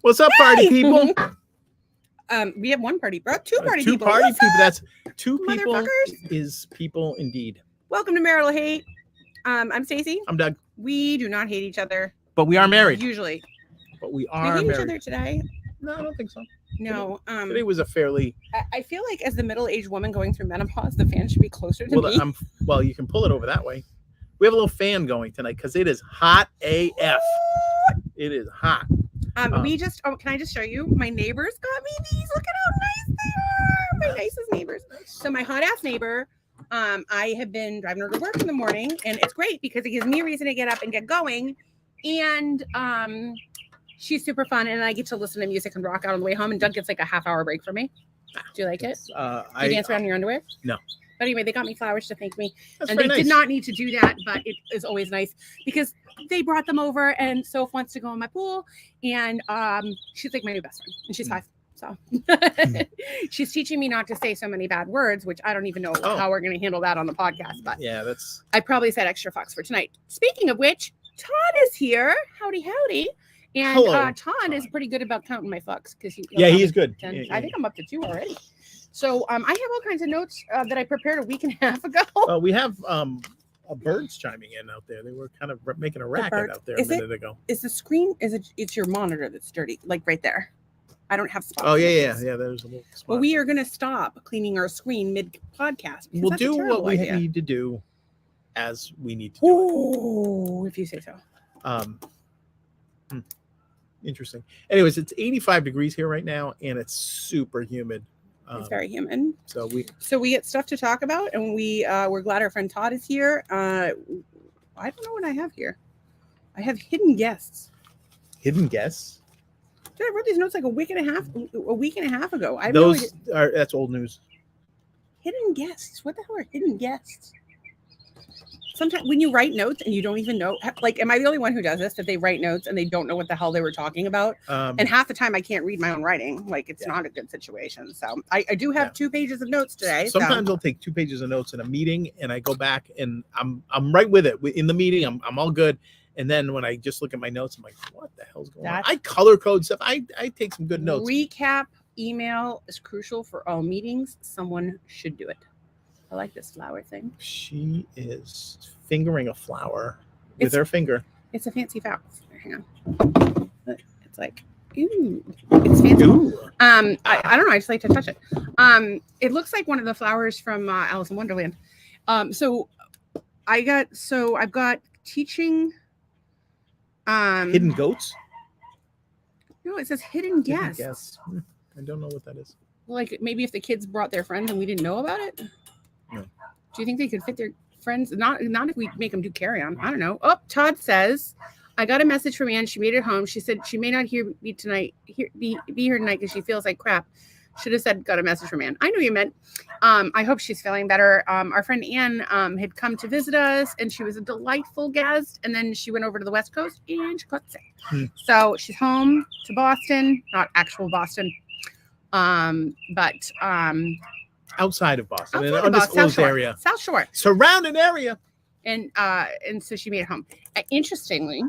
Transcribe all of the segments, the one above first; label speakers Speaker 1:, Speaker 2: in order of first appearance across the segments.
Speaker 1: What's up, party people?
Speaker 2: We have one party, bro. Two party
Speaker 1: two
Speaker 2: people.
Speaker 1: Party
Speaker 2: What's
Speaker 1: people.
Speaker 2: up,
Speaker 1: That's two people.
Speaker 2: motherfuckers?
Speaker 1: Is people indeed.
Speaker 2: Welcome to Marital Hate. I'm Stacy.
Speaker 1: I'm Doug.
Speaker 2: We do not hate each other.
Speaker 1: But we are married.
Speaker 2: Usually.
Speaker 1: But we
Speaker 2: We
Speaker 1: are
Speaker 2: hate
Speaker 1: married.
Speaker 2: each other today.
Speaker 1: No, I don't think so.
Speaker 2: No.
Speaker 1: Today was a fairly.
Speaker 2: I feel like as the middle-aged woman going through menopause, the fan should be closer to me.
Speaker 1: Well, you can pull it over that way. We have a little fan going tonight because it is hot AF. It is hot.
Speaker 2: We just. Oh, can I just show you? My neighbors got me these. Look at how nice they are. My nicest neighbors. So my hot ass neighbor. I have been driving her to work in the morning, and it's great because it gives me a reason to get up and get going. And she's super fun, and I get to listen to music and rock out on the way home. And Doug gets like a half-hour break from me. Do you like it? Do you dance around in your underwear?
Speaker 1: No.
Speaker 2: But anyway, they got me flowers to thank me.
Speaker 1: That's
Speaker 2: and they
Speaker 1: nice.
Speaker 2: did not need to do that, but it is always nice because they brought them over, and Soph wants to go in my pool, and she's like my new best friend, and she's 5. So she's teaching me not to say so many bad words, which I don't even know how we're going to handle that on the podcast. But
Speaker 1: yeah, that's.
Speaker 2: I probably said extra fucks for tonight. Speaking of which, Todd is here. Howdy, howdy. And Todd is pretty good about counting my fucks because
Speaker 1: he's good.
Speaker 2: Yeah. I think I'm up to 2 already. So I have all kinds of notes that I prepared a week and a half ago.
Speaker 1: We have birds chiming in out there. They were kind of making a racket out there a minute ago.
Speaker 2: Is the screen? It's your monitor that's dirty, like right there. I don't have spots.
Speaker 1: Oh yeah. There's a little spot.
Speaker 2: Well, we are going to stop cleaning our screen mid podcast.
Speaker 1: We'll do what we need to do as we need to do.
Speaker 2: Oh, if you say so.
Speaker 1: Interesting. Anyways, it's 85 degrees here right now, and it's super humid.
Speaker 2: It's very humid.
Speaker 1: So we
Speaker 2: get stuff to talk about, and we're glad our friend Todd is here. I don't know what I have here. I have hidden guests.
Speaker 1: Hidden guests?
Speaker 2: Dude, I wrote these notes like a week and a half ago.
Speaker 1: That's old news.
Speaker 2: Hidden guests. What the hell are hidden guests? Sometimes when you write notes and you don't even know, like, am I the only one who does this? That they write notes and they don't know what the hell they were talking about? And half the time I can't read my own writing. Like, it's not a good situation. So I do have 2 pages of notes today.
Speaker 1: Sometimes I'll take 2 pages of notes in a meeting, and I go back and I'm right with it in the meeting. I'm all good. And then when I just look at my notes, I'm like, what the hell's going on? I color code stuff. I take some good notes.
Speaker 2: Recap email is crucial for all meetings. Someone should do it. I like this flower thing.
Speaker 1: She is fingering a flower with her finger.
Speaker 2: It's a fancy flower. Hang on. It's like, ooh, it's fancy. Ooh. I don't know. I just like to touch it. It looks like one of the flowers from Alice in Wonderland. I've got teaching.
Speaker 1: Hidden goats?
Speaker 2: No, it says hidden guests.
Speaker 1: I don't know what that is.
Speaker 2: Like maybe if the kids brought their friends and we didn't know about it.
Speaker 1: No.
Speaker 2: Do you think they could fit their friends? Not if we make them do carry on. I don't know. Oh, Todd says, I got a message from Ann. She made it home. She said she may not be here tonight because she feels like crap. Should have said got a message from Ann. I know you meant. I hope she's feeling better. Our friend Ann had come to visit us, and she was a delightful guest. And then she went over to the West Coast and she got sick. So she's home to Boston, not actual Boston, but
Speaker 1: outside of Boston, in an undisclosed area,
Speaker 2: South Shore,
Speaker 1: surrounding area,
Speaker 2: and so she made it home. Interestingly,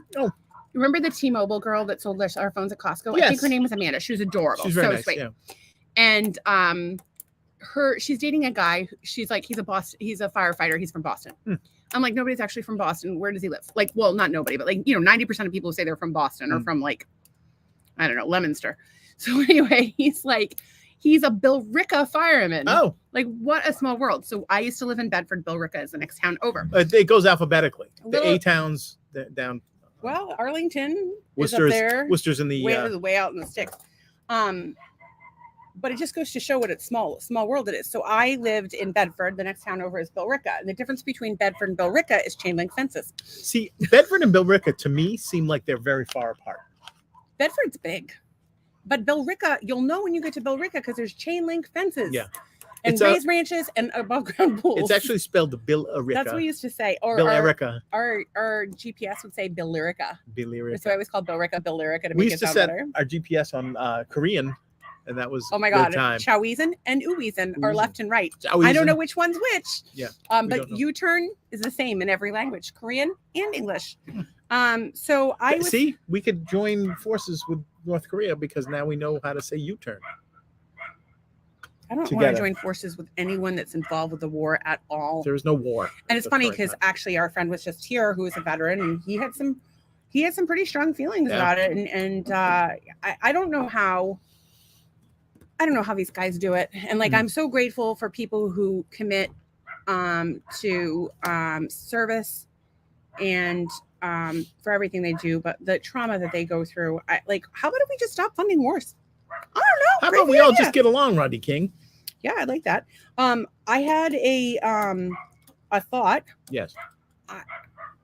Speaker 2: remember the T-Mobile girl that sold us our phones at Costco?
Speaker 1: Yes.
Speaker 2: I think her name was Amanda. She was adorable.
Speaker 1: She's very nice,
Speaker 2: sweet.
Speaker 1: yeah.
Speaker 2: And she's dating a guy. She's like, he's a firefighter. He's from Boston. I'm like, nobody's actually from Boston. Where does he live? Like, well, not nobody, but like 90% of people who say they're from Boston are from like, I don't know, Leominster. So anyway, he's a Billerica fireman. Oh. Like, what a small world. So I used to live in Bedford. Billerica is the next town over.
Speaker 1: It goes alphabetically. The A towns down.
Speaker 2: Well, Arlington
Speaker 1: Worcester's,
Speaker 2: is up there.
Speaker 1: Worcester's in the
Speaker 2: way out in the sticks. But it just goes to show what a small world it is. So I lived in Bedford. The next town over is Billerica. And the difference between Bedford and Billerica is chain link fences.
Speaker 1: See, Bedford and Billerica to me seem like they're very far apart.
Speaker 2: Bedford's big. But Billerica, you'll know when you get to Billerica because there's chain link fences.
Speaker 1: Yeah.
Speaker 2: And raised ranches and above ground pools.
Speaker 1: It's actually spelled Billerica.
Speaker 2: That's what we used to say. Or
Speaker 1: Billerica.
Speaker 2: Our GPS would say Billerica.
Speaker 1: Billerica.
Speaker 2: So I always called Billerica Billerica to
Speaker 1: we
Speaker 2: make
Speaker 1: used
Speaker 2: it
Speaker 1: to
Speaker 2: sound
Speaker 1: set
Speaker 2: better.
Speaker 1: Our GPS on Korean, and that was
Speaker 2: time. Chowizen and Uwizen are left and right. Chowizen. I don't know which one's which.
Speaker 1: Yeah.
Speaker 2: But U-turn is the same in every language, Korean and English. So
Speaker 1: we could join forces with North Korea because now we know how to say U-turn.
Speaker 2: I don't want to join forces with anyone that's involved with the war at all.
Speaker 1: There is no war.
Speaker 2: And it's funny because actually our friend was just here who is a veteran, and he had some pretty strong feelings about it. And I don't know how these guys do it. And like, I'm so grateful for people who commit to service and for everything they do, but the trauma that they go through, how about if we just stop funding wars? I don't know.
Speaker 1: How about we all just get along, Rodney King?
Speaker 2: Yeah, I like that. I had a thought.
Speaker 1: Yes.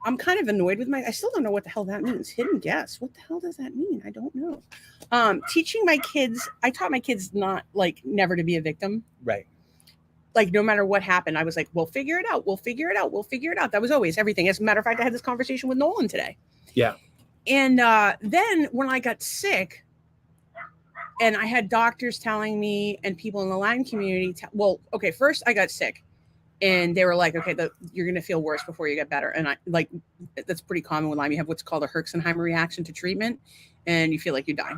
Speaker 2: I'm kind of annoyed with I still don't know what the hell that means. Hidden guest. What the hell does that mean? I don't know. Teaching my kids, I taught my kids never to be a victim.
Speaker 1: Right.
Speaker 2: Like, no matter what happened, I was like, we'll figure it out. We'll figure it out. We'll figure it out. That was always everything. As a matter of fact, I had this conversation with Nolan today.
Speaker 1: Yeah.
Speaker 2: And then when I got sick, and I had doctors telling me and people in the Lyme community, first I got sick and they were like, okay, you're going to feel worse before you get better. And that's pretty common with Lyme. You have what's called a Herxenheimer reaction to treatment and you feel like you die.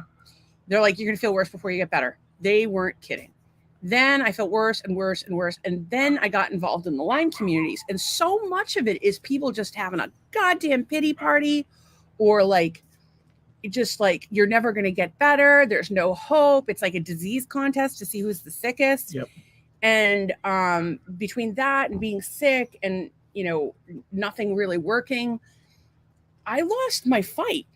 Speaker 2: They're like, you're going to feel worse before you get better. They weren't kidding. Then I felt worse and worse and worse. And then I got involved in the Lyme communities. And so much of it is people just having a goddamn pity party or just you're never going to get better. There's no hope. It's like a disease contest to see who's the sickest.
Speaker 1: Yep.
Speaker 2: And between that and being sick and, nothing really working, I lost my fight.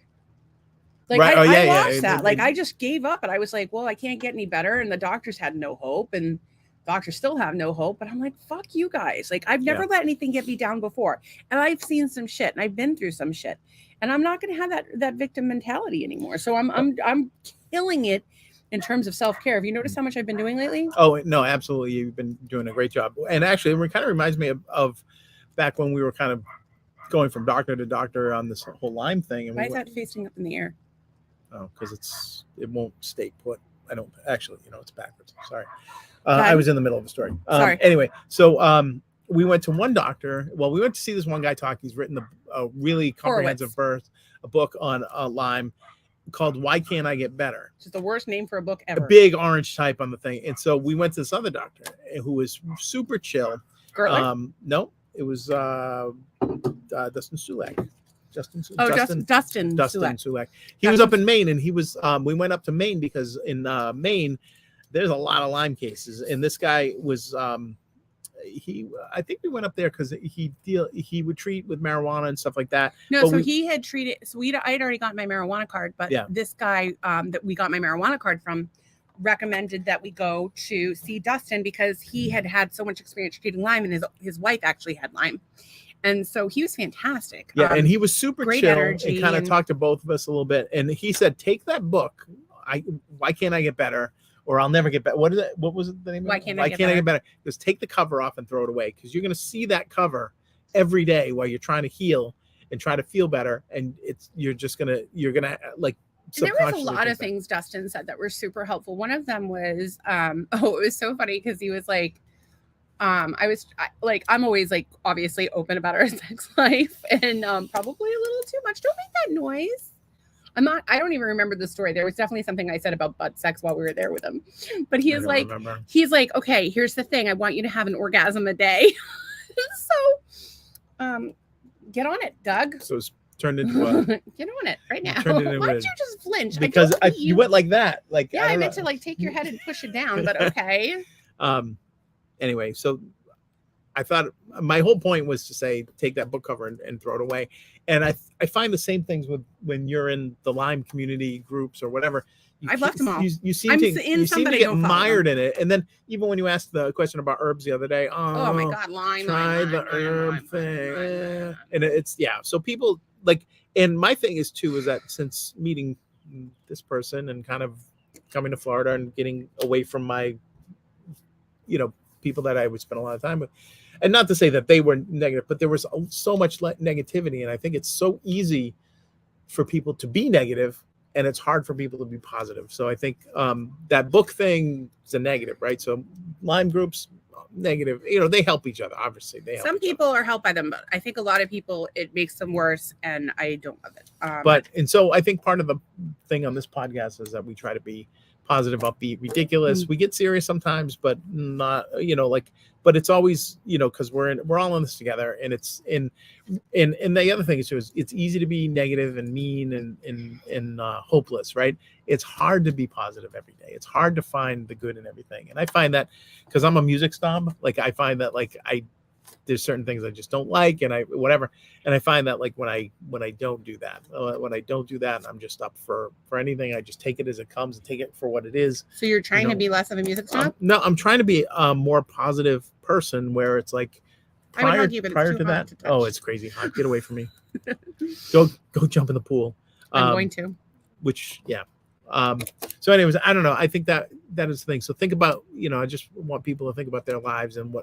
Speaker 1: Right.
Speaker 2: I lost that. I just gave up and I was like, well, I can't get any better. And the doctors had no hope and doctors still have no hope. But I'm like, fuck you guys. I've never let anything get me down before. And I've seen some shit and I've been through some shit. And I'm not going to have that victim mentality anymore. So I'm killing it in terms of self-care. Have you noticed how much I've been doing lately?
Speaker 1: Oh, no, absolutely. You've been doing a great job. And actually, it kind of reminds me of back when we were kind of going from doctor to doctor on this whole Lyme thing. And
Speaker 2: why is that facing up in the air?
Speaker 1: Oh, because it won't stay put. I don't actually, it's backwards. Sorry. I was in the middle of a story.
Speaker 2: Sorry.
Speaker 1: Anyway, so we went to one doctor. Well, we went to see this one guy talk. He's written a really comprehensive book on Lyme called "Why Can't I Get Better?"
Speaker 2: It's the worst name for a book ever.
Speaker 1: A big orange type on the thing. And so we went to this other doctor who was super chill. No, it was Dustin Sulak. Dustin Sulak. He was up in Maine, and he was. We went up to Maine because in Maine, there's a lot of Lyme cases, and this guy was. I think we went up there because he would treat with marijuana and stuff like that.
Speaker 2: No, so he had treated. So I had already gotten my marijuana card, but this guy that we got my marijuana card from recommended that we go to see Dustin because he had so much experience treating Lyme, and his wife actually had Lyme. And so he was fantastic.
Speaker 1: Yeah, and he was super
Speaker 2: great
Speaker 1: chill
Speaker 2: energy
Speaker 1: and kind of talked to both of us a little bit. And he said, take that book. Why can't I get better? Or I'll never get better. What was it the name?
Speaker 2: Why can't I get better?
Speaker 1: Just take the cover off and throw it away. Because you're going to see that cover every day while you're trying to heal and try to feel better. And you're going to like.
Speaker 2: And there was a lot of things Dustin said that were super helpful. One of them was, it was so funny because he was like, I'm always obviously open about our sex life and probably a little too much. Don't make that noise. I don't even remember the story. There was definitely something I said about butt sex while we were there with him. But he's like, okay, here's the thing. I want you to have an orgasm a day. So get on it, Doug.
Speaker 1: So it's turned into
Speaker 2: get on it right now. Why don't you just flinch?
Speaker 1: Because you went like that.
Speaker 2: I meant to take your head and push it down, but okay.
Speaker 1: Anyway, so I thought my whole point was to say, take that book cover and throw it away. And I find the same things when you're in the Lyme community groups or whatever.
Speaker 2: I've left them all.
Speaker 1: You seem to get mired in it. And then even when you asked the question about herbs the other day,
Speaker 2: oh my God, Lyme.
Speaker 1: Try the herb thing. And it's, so people and my thing is that since meeting this person and kind of coming to Florida and getting away from my, people that I would spend a lot of time with. And not to say that they were negative, but there was so much negativity. And I think it's so easy for people to be negative and it's hard for people to be positive. So I think that book thing is a negative, right? So Lyme groups, negative. You know, they help each other. Obviously, they help.
Speaker 2: Some people are helped by them, but I think a lot of people it makes them worse, and I don't love it.
Speaker 1: And so I think part of the thing on this podcast is that we try to be positive, upbeat, ridiculous. We get serious sometimes, but not, you know, like, but it's always, you know, because we're all in this together, and it's and the other thing is too, is it's easy to be negative and mean and hopeless, right? It's hard to be positive every day. It's hard to find the good in everything, and I find that because I'm a music snob, like I find that like there's certain things I just don't like, and I find that like when I don't do that, I'm just up for anything. I just take it as it comes and take it for what it is.
Speaker 2: So you're trying to be less of a music snob?
Speaker 1: No, I'm trying to be a more positive person where it's like prior to that. Oh, it's crazy hot. Get away from me. Go jump in the pool.
Speaker 2: I'm going to.
Speaker 1: So anyways, I don't know. I think that is the thing. So think about, you know, I just want people to think about their lives and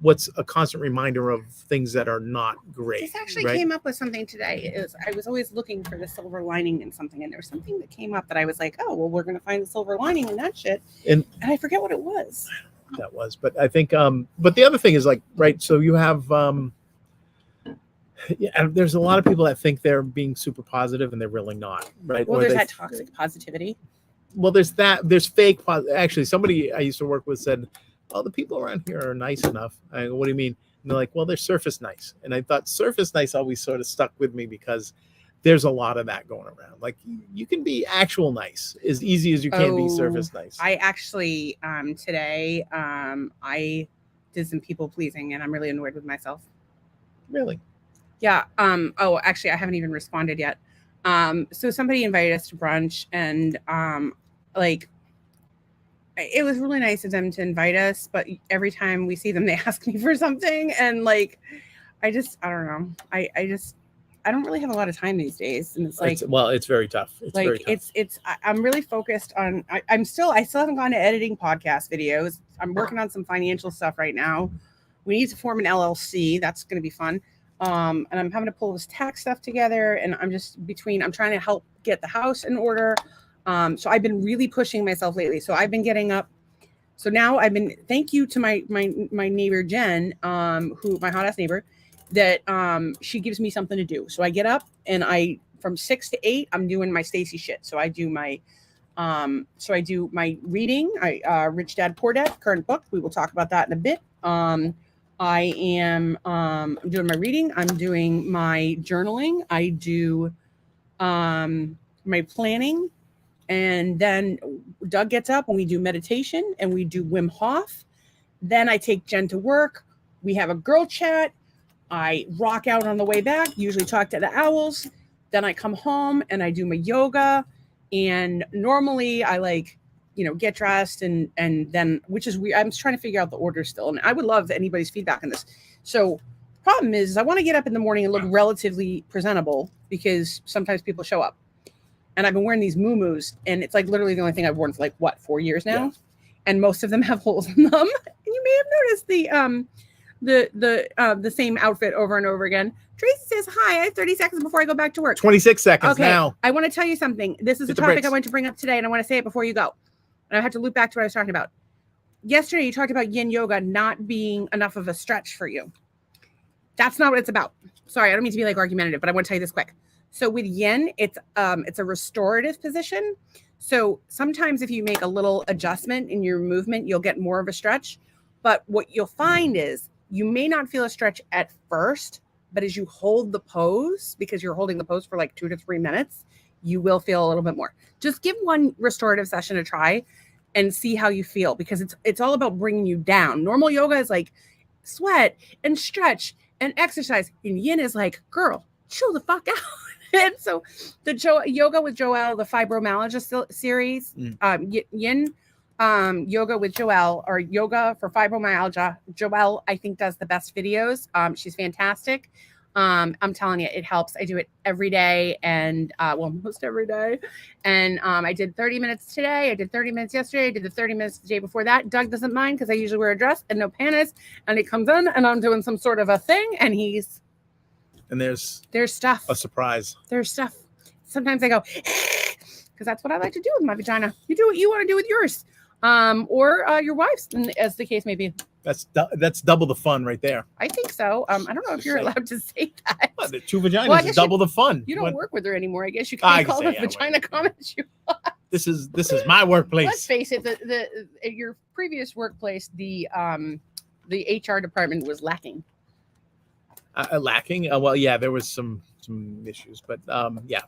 Speaker 1: what's a constant reminder of things that are not great.
Speaker 2: This actually came up with something today. I was always looking for the silver lining in something, and there was something that came up that I was like, oh, well, we're going to find the silver lining in that shit. And I forget what it was.
Speaker 1: That was, but I think, but the other thing is like, right. So you have, there's a lot of people that think they're being super positive and they're really not, right?
Speaker 2: Well, there's that toxic positivity.
Speaker 1: Well, there's fake. Actually, somebody I used to work with said, "Oh, the people around here are nice enough." I go, "What do you mean?" And they're like, "Well, they're surface nice." And I thought surface nice always sort of stuck with me because there's a lot of that going around. Like you can be actual nice as easy as you can be surface nice.
Speaker 2: I actually today I did some people pleasing, and I'm really annoyed with myself.
Speaker 1: Really?
Speaker 2: Yeah. Oh, actually, I haven't even responded yet. So somebody invited us to brunch, and like it was really nice of them to invite us, but every time we see them, they ask me for something, and like I don't know. I don't really have a lot of time these days, and it's like
Speaker 1: it's very tough.
Speaker 2: I'm really focused on. I still haven't gone to editing podcast videos. I'm working on some financial stuff right now. We need to form an LLC. That's going to be fun. And I'm having to pull this tax stuff together, and I'm trying to help get the house in order. So I've been really pushing myself lately. So I've been getting up. So now thank you to my neighbor, Jen, who my hot ass neighbor, that she gives me something to do. So I get up, and from 6 to 8, I'm doing my Stacy shit. So I do my reading. Rich Dad Poor Dad, current book. We will talk about that in a bit. I am I'm doing my reading. I'm doing my journaling. I do my planning. And then Doug gets up and we do meditation and we do Wim Hof. Then I take Jen to work. We have a girl chat. I rock out on the way back, usually talk to the owls. Then I come home and I do my yoga. And normally I get dressed and then, which is weird. I'm trying to figure out the order still. And I would love anybody's feedback on this. So the problem is I want to get up in the morning and look relatively presentable because sometimes people show up. And I've been wearing these muumuus, and it's like literally the only thing I've worn for 4 years now. Yeah. And most of them have holes in them. And you may have noticed the same outfit over and over again. Tracy says, hi, I have 30 seconds before I go back to work.
Speaker 1: 26 seconds now.
Speaker 2: I want to tell you something. This is a topic I want to bring up today, and I want to say it before you go. And I have to loop back to what I was talking about. Yesterday, you talked about yin yoga not being enough of a stretch for you. That's not what it's about. Sorry, I don't mean to be argumentative, but I want to tell you this quick. So with yin, it's a restorative position. So sometimes if you make a little adjustment in your movement, you'll get more of a stretch. But what you'll find is you may not feel a stretch at first, but as you hold the pose, because you're holding the pose for 2 to 3 minutes, you will feel a little bit more. Just give one restorative session a try and see how you feel, because it's all about bringing you down. Normal yoga is sweat and stretch and exercise. And yin is girl, chill the fuck out. And so the yoga with Joelle, the fibromyalgia series, yin yoga with Joelle, or yoga for fibromyalgia. Joelle, I think, does the best videos. She's fantastic. I'm telling you, it helps. I do it every day, and almost every day. And I did 30 minutes today. I did 30 minutes yesterday. I did the 30 minutes the day before that. Doug doesn't mind because I usually wear a dress and no panties. And he comes in, and I'm doing some sort of a thing, and he's...
Speaker 1: And there's
Speaker 2: stuff.
Speaker 1: A surprise.
Speaker 2: There's stuff. Sometimes I go, because that's what I like to do with my vagina. You do what you want to do with yours. Or your wife's, as the case may be.
Speaker 1: That's double the fun right there.
Speaker 2: I think so. I don't know if you're allowed to say that.
Speaker 1: Well, the 2 vaginas is double the fun.
Speaker 2: You don't work with her anymore. I guess you can call it vagina comments you want.
Speaker 1: This is my workplace.
Speaker 2: Let's face it, at your previous workplace, the HR department was lacking.
Speaker 1: Lacking? Well, yeah, there was some issues, but yeah.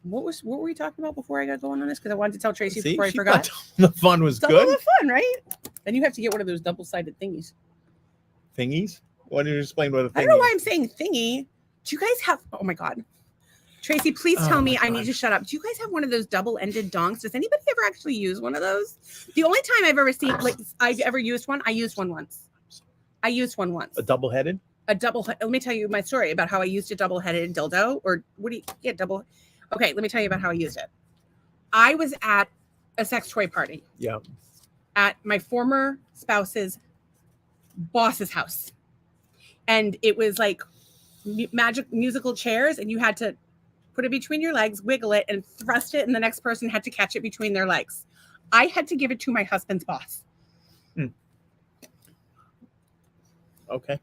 Speaker 2: What were we talking about before I got going on this? Because I wanted to tell Tracy before I forgot.
Speaker 1: The fun was
Speaker 2: double
Speaker 1: good.
Speaker 2: The fun, right? Then you have to get one of those double-sided thingies.
Speaker 1: Thingies? Why don't you explain what a thingy is?
Speaker 2: I don't know why I'm saying thingy. Do you guys have? Oh my God, Tracy, please tell me. I need to shut up. Do you guys have one of those double-ended dongs? Does anybody ever actually use one of those? The only time I've ever seen, I've ever used one, I used one once. A
Speaker 1: double-headed?
Speaker 2: Let me tell you my story about how I used a double-headed dildo, or double. Okay, let me tell you about how I used it. I was at a sex toy party.
Speaker 1: Yeah.
Speaker 2: At my former spouse's boss's house. And it was like magic musical chairs, and you had to put it between your legs, wiggle it, and thrust it, and the next person had to catch it between their legs. I had to give it to my husband's boss.
Speaker 1: Okay.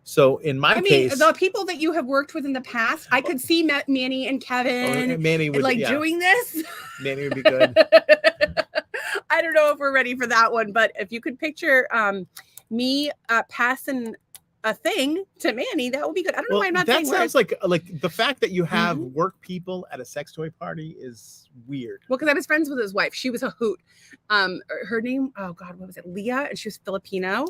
Speaker 1: So in my case,
Speaker 2: the people that you have worked with in the past, I could see Manny and Kevin
Speaker 1: Manny would,
Speaker 2: doing this.
Speaker 1: Manny would be good.
Speaker 2: I don't know if we're ready for that one, but if you could picture me passing a thing to Manny, that would be good. I don't know why I'm not saying
Speaker 1: that sounds like the fact that you have work people at a sex toy party is weird.
Speaker 2: Well, because I was friends with his wife. She was a hoot. Her name, oh God, what was it? Leah, and she was Filipino.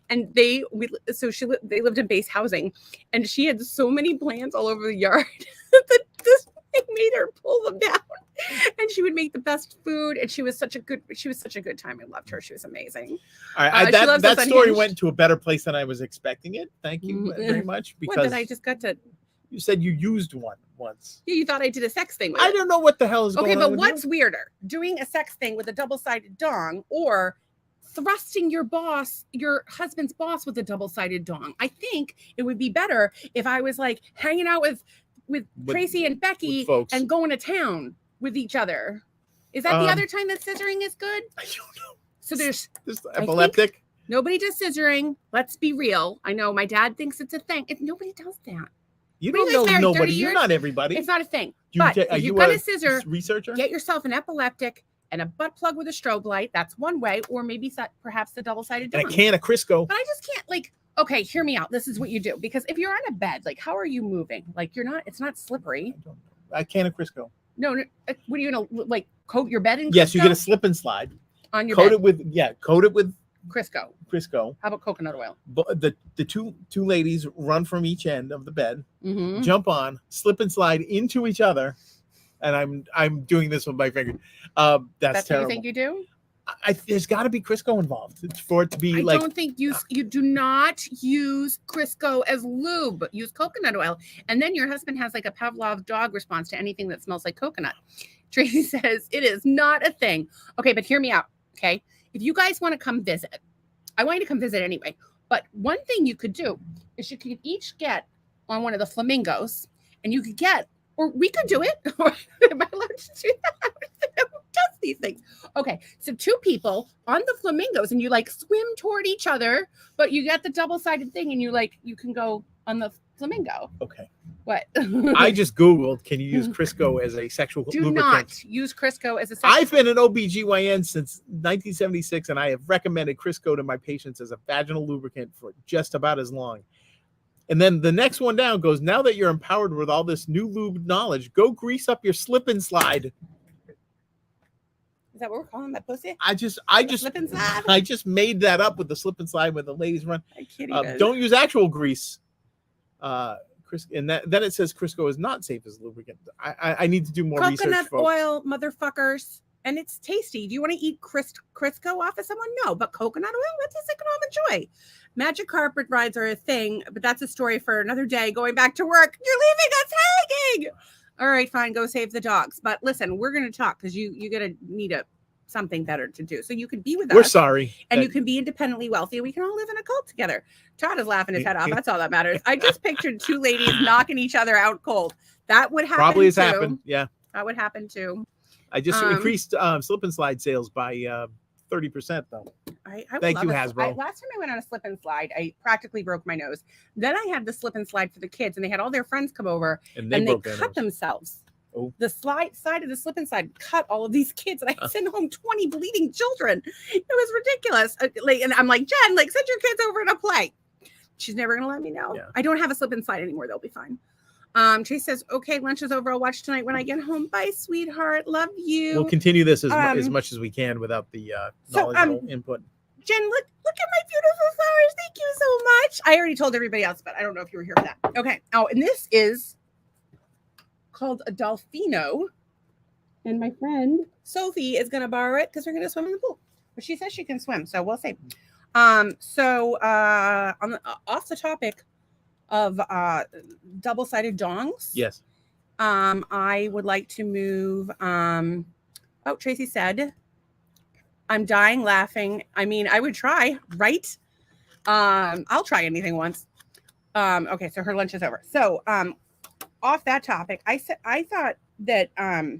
Speaker 2: And they lived in base housing, and she had so many plants all over the yard that this thing made her pull them down. And she would make the best food, and she was such a good time. I loved her. She was amazing.
Speaker 1: All right, that story went to a better place than I was expecting it. Thank you very much. Because
Speaker 2: I just got to.
Speaker 1: You said you used one once.
Speaker 2: Yeah, you thought I did a sex thing with
Speaker 1: it. I don't know what the hell is going on.
Speaker 2: Okay, but what's weirder? Doing a sex thing with a double-sided dong, or thrusting your husband's boss with a double-sided dong? I think it would be better if I was like hanging out with Tracy and Becky and going to town with each other. Is that the other time that scissoring is good?
Speaker 1: I don't know.
Speaker 2: So there's
Speaker 1: epileptic.
Speaker 2: Nobody does scissoring. Let's be real. I know my dad thinks it's a thing. Nobody does that.
Speaker 1: You don't know nobody. You're not everybody.
Speaker 2: It's not a thing. But if you're going to scissor,
Speaker 1: researcher,
Speaker 2: get yourself an epileptic and a butt plug with a strobe light. That's one way. Or maybe perhaps the double-sided dong.
Speaker 1: And a can of Crisco.
Speaker 2: But I just can't okay, hear me out. This is what you do. Because if you're on a bed, how are you moving? It's not slippery.
Speaker 1: I don't know. A can of Crisco.
Speaker 2: No, what are you going to coat your bed in Crisco?
Speaker 1: Yes, you get a slip and slide.
Speaker 2: On your bed.
Speaker 1: Coat it with
Speaker 2: Crisco. How about coconut oil?
Speaker 1: But the two ladies run from each end of the bed, jump on, slip and slide into each other, and I'm doing this with my finger. That's terrible.
Speaker 2: What you think you do?
Speaker 1: There's got to be Crisco involved for it to be
Speaker 2: I don't think you do not use Crisco as lube. Use coconut oil, and then your husband has like a Pavlov dog response to anything that smells like coconut. Tracy says it is not a thing. Okay, but hear me out. Okay, if you guys want to come visit, I want you to come visit anyway. But one thing you could do is you could each get on one of the flamingos, and you could get, or we could do it. Am I allowed to do that? Who does these things? Okay, so 2 people on the flamingos, and you swim toward each other, but you got the double-sided thing, and you can go on the flamingo.
Speaker 1: Okay.
Speaker 2: What?
Speaker 1: I just Googled, can you use Crisco as a sexual lubricant?
Speaker 2: Do not use Crisco as a sexual
Speaker 1: I've been an OBGYN since 1976, and I have recommended Crisco to my patients as a vaginal lubricant for just about as long. And then the next one down goes, now that you're empowered with all this new lube knowledge, go grease up your slip and slide.
Speaker 2: Is that what we're calling that pussy?
Speaker 1: I just
Speaker 2: slip and slide?
Speaker 1: I just made that up with the slip and slide when the ladies run.
Speaker 2: I can't even.
Speaker 1: Don't use actual grease. And then it says Crisco is not safe as lubricant. I need to do more research.
Speaker 2: Coconut oil, motherfuckers. And it's tasty. Do you want to eat Crisco off of someone? No, but coconut oil, that's a common joy. Magic carpet rides are a thing, but that's a story for another day. Going back to work, you're leaving us hanging. All right, fine, go save the dogs. But listen, we're going to talk because you're going to need something better to do. So you can be with us.
Speaker 1: We're sorry.
Speaker 2: And you can be independently wealthy. We can all live in a cult together. Todd is laughing his head off. That's all that matters. I just pictured 2 ladies knocking each other out cold. That would happen.
Speaker 1: Probably has happened. Yeah.
Speaker 2: That would happen too.
Speaker 1: I just increased slip and slide sales by 30% though.
Speaker 2: I
Speaker 1: Thank you, Hasbro.
Speaker 2: Last time I went on a slip and slide, I practically broke my nose. Then I had the slip and slide for the kids, and they had all their friends come over, and they cut themselves.
Speaker 1: Oh.
Speaker 2: The side of the slip and slide cut all of these kids, and I sent home 20 bleeding children. It was ridiculous. And I'm like, Jen, send your kids over to play. She's never gonna let me know.
Speaker 1: Yeah.
Speaker 2: I don't have a slip and slide anymore. They'll be fine. Trace says, okay, lunch is over. I'll watch tonight when I get home. Bye, sweetheart. Love you.
Speaker 1: We'll continue this as much as we can without the knowledgeable input.
Speaker 2: Jen, look at my beautiful flowers. Thank you so much. I already told everybody else, but I don't know if you were here for that. Okay. Oh, and this is called a Dolfino. And my friend Sophie is going to borrow it because we're going to swim in the pool. But she says she can swim, so we'll see. Off the topic of double-sided dongs.
Speaker 1: Yes.
Speaker 2: I would like to move. Tracy said, I'm dying laughing. I mean, I would try, right? I'll try anything once. Okay, so her lunch is over. So off that topic, I thought that I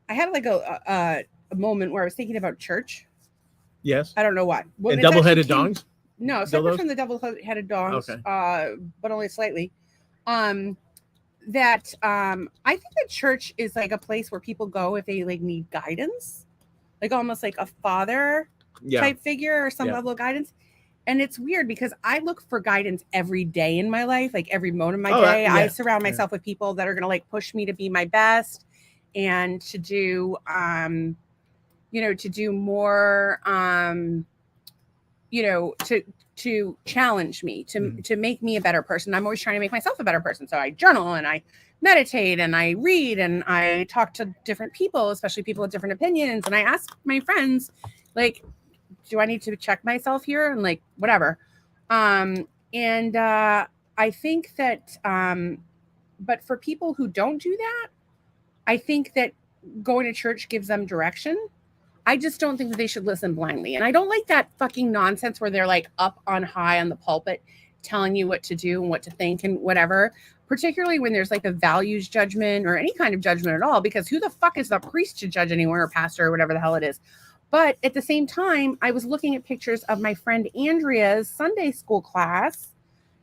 Speaker 2: had a moment where I was thinking about church.
Speaker 1: Yes.
Speaker 2: I don't know why.
Speaker 1: Well, and double-headed dongs?
Speaker 2: No, separate from the double-headed dongs,
Speaker 1: okay.
Speaker 2: But only slightly. I think that church is like a place where people go if they need guidance, almost like a father type figure or some level of guidance. And it's weird because I look for guidance every day in my life, every moment of my day. I surround myself with people that are going to push me to be my best and to do, to do more, to challenge me, to make me a better person. I'm always trying to make myself a better person. So I journal and I meditate and I read and I talk to different people, especially people with different opinions. And I ask my friends, do I need to check myself here? And whatever. I think that, but for people who don't do that, I think that going to church gives them direction. I just don't think that they should listen blindly. And I don't like that fucking nonsense where they're up on high on the pulpit telling you what to do and what to think and whatever, particularly when there's a values judgment or any kind of judgment at all, because who the fuck is the priest to judge anyone or pastor or whatever the hell it is. But at the same time, I was looking at pictures of my friend Andrea's Sunday school class.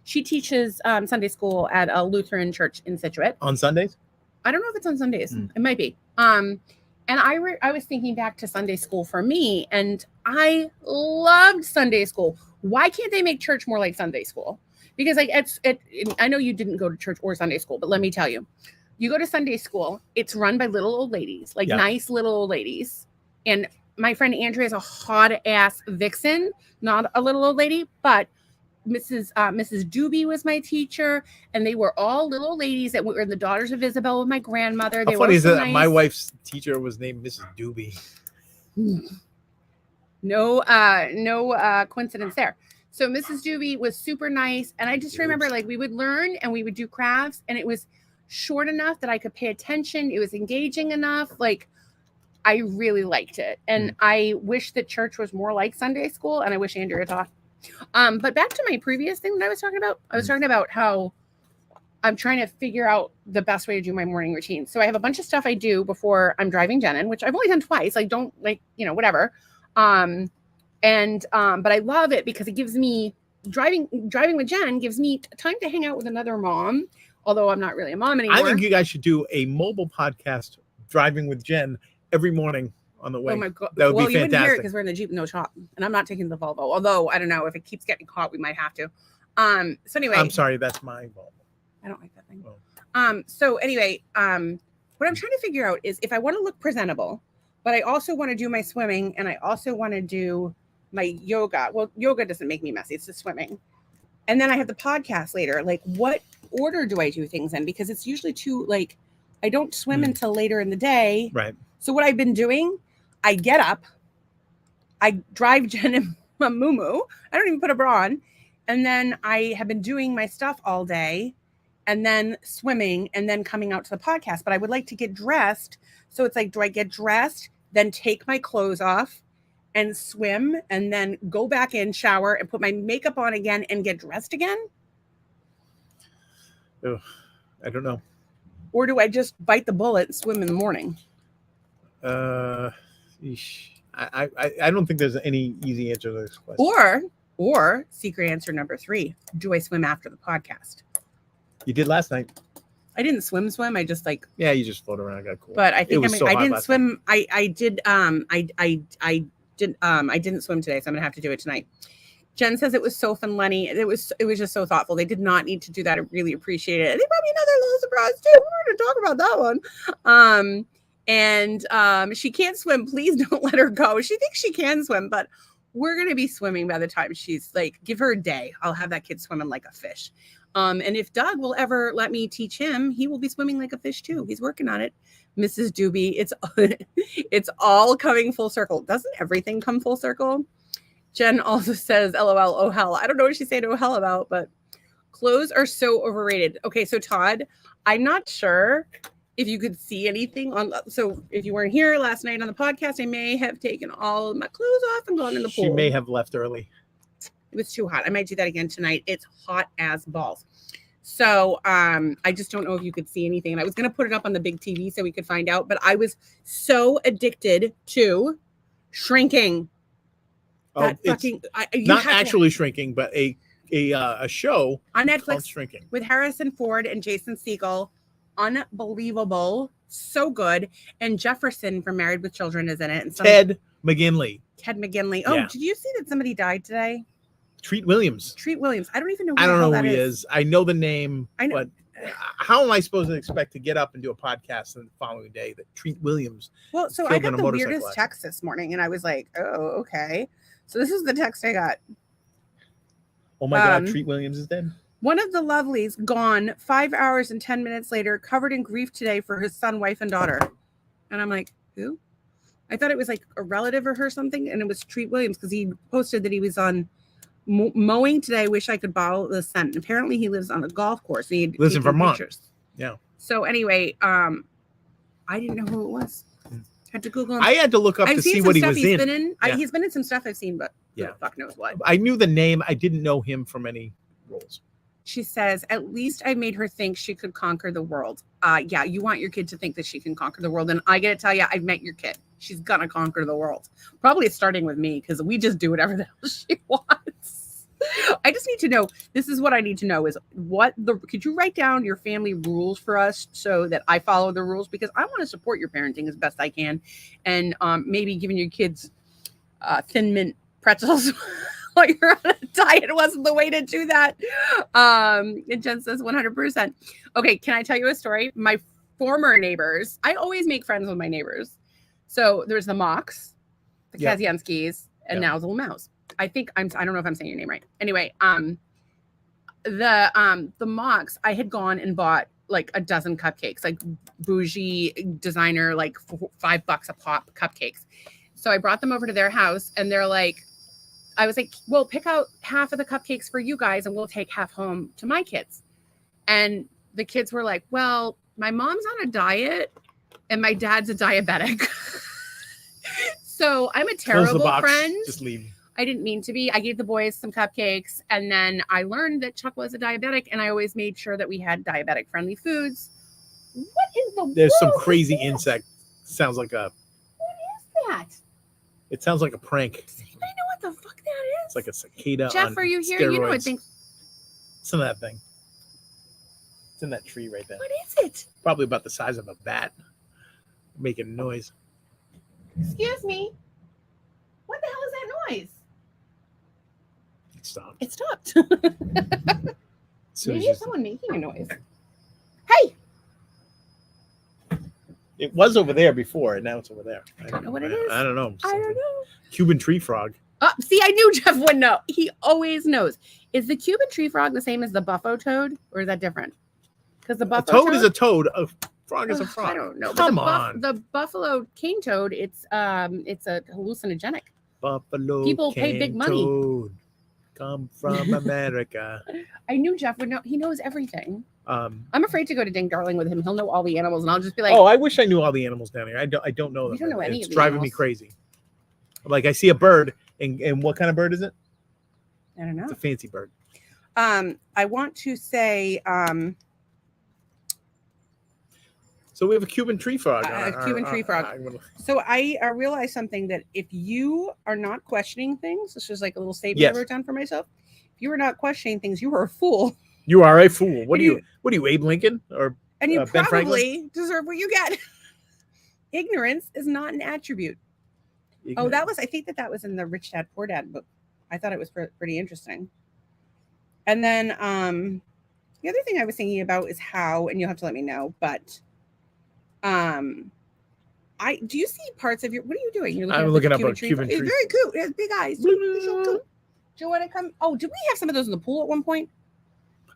Speaker 2: She teaches Sunday school at a Lutheran church in Scituate.
Speaker 1: On Sundays?
Speaker 2: I don't know if it's on Sundays. It might be. And I was thinking back to Sunday school for me, and I loved Sunday school. Why can't they make church more like Sunday school? Because I know you didn't go to church or Sunday school, but let me tell you, you go to Sunday school, it's run by little old ladies, nice little old ladies. And my friend Andrea is a hot ass vixen, not a little old lady, but Mrs. Doobie was my teacher, and they were all little ladies that were the daughters of Isabel with my grandmother.
Speaker 1: How funny is that? Nice. My wife's teacher was named Mrs. Doobie.
Speaker 2: No coincidence there. So Mrs. Doobie was super nice, and I just remember we would learn and we would do crafts, and it was short enough that I could pay attention. It was engaging enough. I really liked it, and I wish that church was more like Sunday school, and I wish Andrea taught. But back to my previous thing that I was talking about how I'm trying to figure out the best way to do my morning routine. So I have a bunch of stuff I do before I'm driving Jen in, which I've only done twice. Whatever. But I love it because it gives me driving with Jen gives me time to hang out with another mom, although I'm not really a mom anymore.
Speaker 1: I think you guys should do a mobile podcast driving with Jen every morning. On the way.
Speaker 2: Oh my God.
Speaker 1: That would be fantastic.
Speaker 2: You wouldn't hear it because we're in the Jeep, no top. And I'm not taking the Volvo. Although, I don't know, if it keeps getting caught, we might have to. So anyway.
Speaker 1: I'm sorry, that's my Volvo.
Speaker 2: I don't like that thing. Oh. So anyway, what I'm trying to figure out is if I want to look presentable, but I also want to do my swimming and I also want to do my yoga. Well, yoga doesn't make me messy. It's just swimming. And then I have the podcast later. What order do I do things in? Because it's usually I don't swim until later in the day.
Speaker 1: Right.
Speaker 2: So what I've been doing, I get up, I drive Jen in a muumuu. I don't even put a bra on. And then I have been doing my stuff all day and then swimming and then coming out to the podcast. But I would like to get dressed. So it's do I get dressed, then take my clothes off and swim and then go back in, shower and put my makeup on again and get dressed again?
Speaker 1: Oh, I don't know.
Speaker 2: Or do I just bite the bullet and swim in the morning?
Speaker 1: Yeesh. I don't think there's any easy answer to this question.
Speaker 2: Or secret answer number 3, do I swim after the podcast?
Speaker 1: You did last night.
Speaker 2: I didn't swim. I just
Speaker 1: Yeah, you just float around. Got cool.
Speaker 2: But I think I didn't swim.
Speaker 1: Night.
Speaker 2: I didn't swim today, so I'm gonna have to do it tonight. Jen says it was Soph and Lenny. It was just so thoughtful. They did not need to do that. I really appreciate it. And they brought me another little surprise too. We're going to talk about that one. She can't swim. Please don't let her go. She thinks she can swim, but we're going to be swimming by the time she's like, give her a day. I'll have that kid swimming like a fish. And if Doug will ever let me teach him, he will be swimming like a fish too. He's working on it. Mrs. Doobie, it's all coming full circle. Doesn't everything come full circle? Jen also says, LOL, oh hell. I don't know what she's saying oh hell about, but clothes are so overrated. Okay, so Todd, I'm not sure if you could see anything on. So if you weren't here last night on the podcast, I may have taken all of my clothes off and gone in the pool.
Speaker 1: She may have left early.
Speaker 2: It was too hot. I might do that again tonight. It's hot as balls. So I just don't know if you could see anything. And I was going to put it up on the big TV so we could find out, but I was so addicted to shrinking.
Speaker 1: Not actually shrinking, but a show
Speaker 2: on Netflix
Speaker 1: Shrinking
Speaker 2: with Harrison Ford and Jason Segel. Unbelievable, so good. And Jefferson from Married with Children is in it. And
Speaker 1: Ted McGinley.
Speaker 2: Oh, yeah. Did you see that somebody died today?
Speaker 1: Treat Williams.
Speaker 2: I don't even know.
Speaker 1: I don't know who he is. I know the name. I know. But how am I supposed to expect to get up and do a podcast the following day that Treat Williams?
Speaker 2: Well, so I got the weirdest text this morning, and I was like, "Oh, okay." So this is the text I got.
Speaker 1: Oh my God, Treat Williams is dead.
Speaker 2: One of the lovelies gone 5 hours and 10 minutes later, covered in grief today for his son, wife, and daughter. And I'm like, who? I thought it was like a relative of her something, and it was Treat Williams because he posted that he was on mowing today. Wish I could borrow the scent. Apparently, he lives on a golf course. He
Speaker 1: lives in Vermont.
Speaker 2: Pictures.
Speaker 1: Yeah.
Speaker 2: So anyway, I didn't know who it was. Had to Google him.
Speaker 1: I had to look up to see what he was in.
Speaker 2: He's been in some stuff I've seen, but
Speaker 1: yeah,
Speaker 2: who the fuck knows what.
Speaker 1: I knew the name. I didn't know him from any roles.
Speaker 2: She says, at least I made her think she could conquer the world. Yeah, you want your kid to think that she can conquer the world. And I got to tell you, I've met your kid. She's going to conquer the world. Probably starting with me because we just do whatever the hell she wants. I just need to know, this is what I need to know is could you write down your family rules for us so that I follow the rules? Because I want to support your parenting as best I can. And maybe giving your kids Thin Mint pretzels while you're on a diet wasn't the way to do that. And Jen says 100%. Okay, can I tell you a story? My former neighbors, I always make friends with my neighbors. So there's the Mocks, the Kazianskis, and now the Lamels. I don't know if I'm saying your name right. Anyway, the Mocks, I had gone and bought like a dozen cupcakes, like bougie designer, like $5 a pop cupcakes. So I brought them over to their house and they're like, I was like, well, pick out half of the cupcakes for you guys and we'll take half home to my kids. And the kids were like, well, my mom's on a diet and my dad's a diabetic. So I'm a terrible friend.
Speaker 1: Just leave.
Speaker 2: I didn't mean to be. I gave the boys some cupcakes and then I learned that Chuck was a diabetic and I always made sure that we had diabetic friendly foods. What is the
Speaker 1: There's some crazy insect. Sounds like a.
Speaker 2: What is that?
Speaker 1: It sounds like a prank.
Speaker 2: Does anybody know what the fuck that is?
Speaker 1: It's like a cicada.
Speaker 2: Jeff, are you here?
Speaker 1: Steroids.
Speaker 2: You know what thing.
Speaker 1: Some of that thing. It's in that tree right there.
Speaker 2: What is it?
Speaker 1: Probably about the size of a bat. Making noise.
Speaker 2: Excuse me. What the hell is that noise?
Speaker 1: It stopped.
Speaker 2: It stopped.
Speaker 1: So
Speaker 2: maybe it's someone making a noise. Hey!
Speaker 1: It was over there before, and now it's over there.
Speaker 2: I don't know what it is.
Speaker 1: I don't know.
Speaker 2: I don't know.
Speaker 1: Cuban tree frog.
Speaker 2: Oh, see, I knew Jeff would know. He always knows. Is the Cuban tree frog the same as the buffalo toad, or is that different? Because the buffalo
Speaker 1: toad is a toad. A frog is a frog.
Speaker 2: I don't know.
Speaker 1: Come on.
Speaker 2: The buffalo cane toad, it's a hallucinogenic.
Speaker 1: Buffalo
Speaker 2: people pay big money.
Speaker 1: Toad. Come from America.
Speaker 2: I knew Jeff would know. He knows everything.
Speaker 1: I'm
Speaker 2: afraid to go to Ding Darling with him. He'll know all the animals, and I'll just be like,
Speaker 1: "Oh, I wish I knew all the animals down here. I don't know them.
Speaker 2: You don't know any
Speaker 1: it's
Speaker 2: of the
Speaker 1: driving
Speaker 2: animals.
Speaker 1: Me crazy. Like I see a bird, and what kind of bird is it?
Speaker 2: I don't know.
Speaker 1: It's a fancy bird.
Speaker 2: I want to say,
Speaker 1: So we have a Cuban tree frog.
Speaker 2: Cuban tree frog. So I realized something, that if you are not questioning things, this was like a little statement I wrote down for myself. If you are not questioning things, you are a fool.
Speaker 1: You are a fool. What are you, Abe Lincoln or
Speaker 2: and you
Speaker 1: Ben
Speaker 2: probably
Speaker 1: Franklin?
Speaker 2: Deserve what you get. Ignorance is not an attribute. Ignorance. I think that was in the Rich Dad Poor Dad book. I thought it was pretty interesting. And then the other thing I was thinking about is how, and you'll have to let me know, but do you see parts of your, what are you doing? You're
Speaker 1: looking up a Cuban tree.
Speaker 2: It's very cute. It has big eyes. It's so cute. Do you want to come? Oh, did we have some of those in the pool at one point?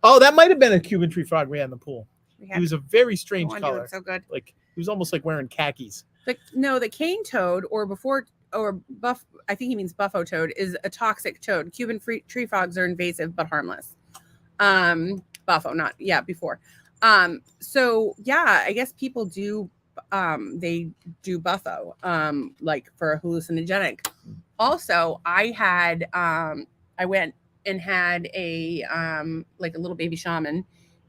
Speaker 1: Oh, that might have been a Cuban tree frog we had in the pool. He was a very strange color.
Speaker 2: So good.
Speaker 1: Like he was almost like wearing khakis.
Speaker 2: The cane toad, or I think he means buffo toad, is a toxic toad. Cuban tree frogs are invasive but harmless. Before. So yeah, I guess people do they do buffo like for a hallucinogenic. Also, I went and had a like a little baby shaman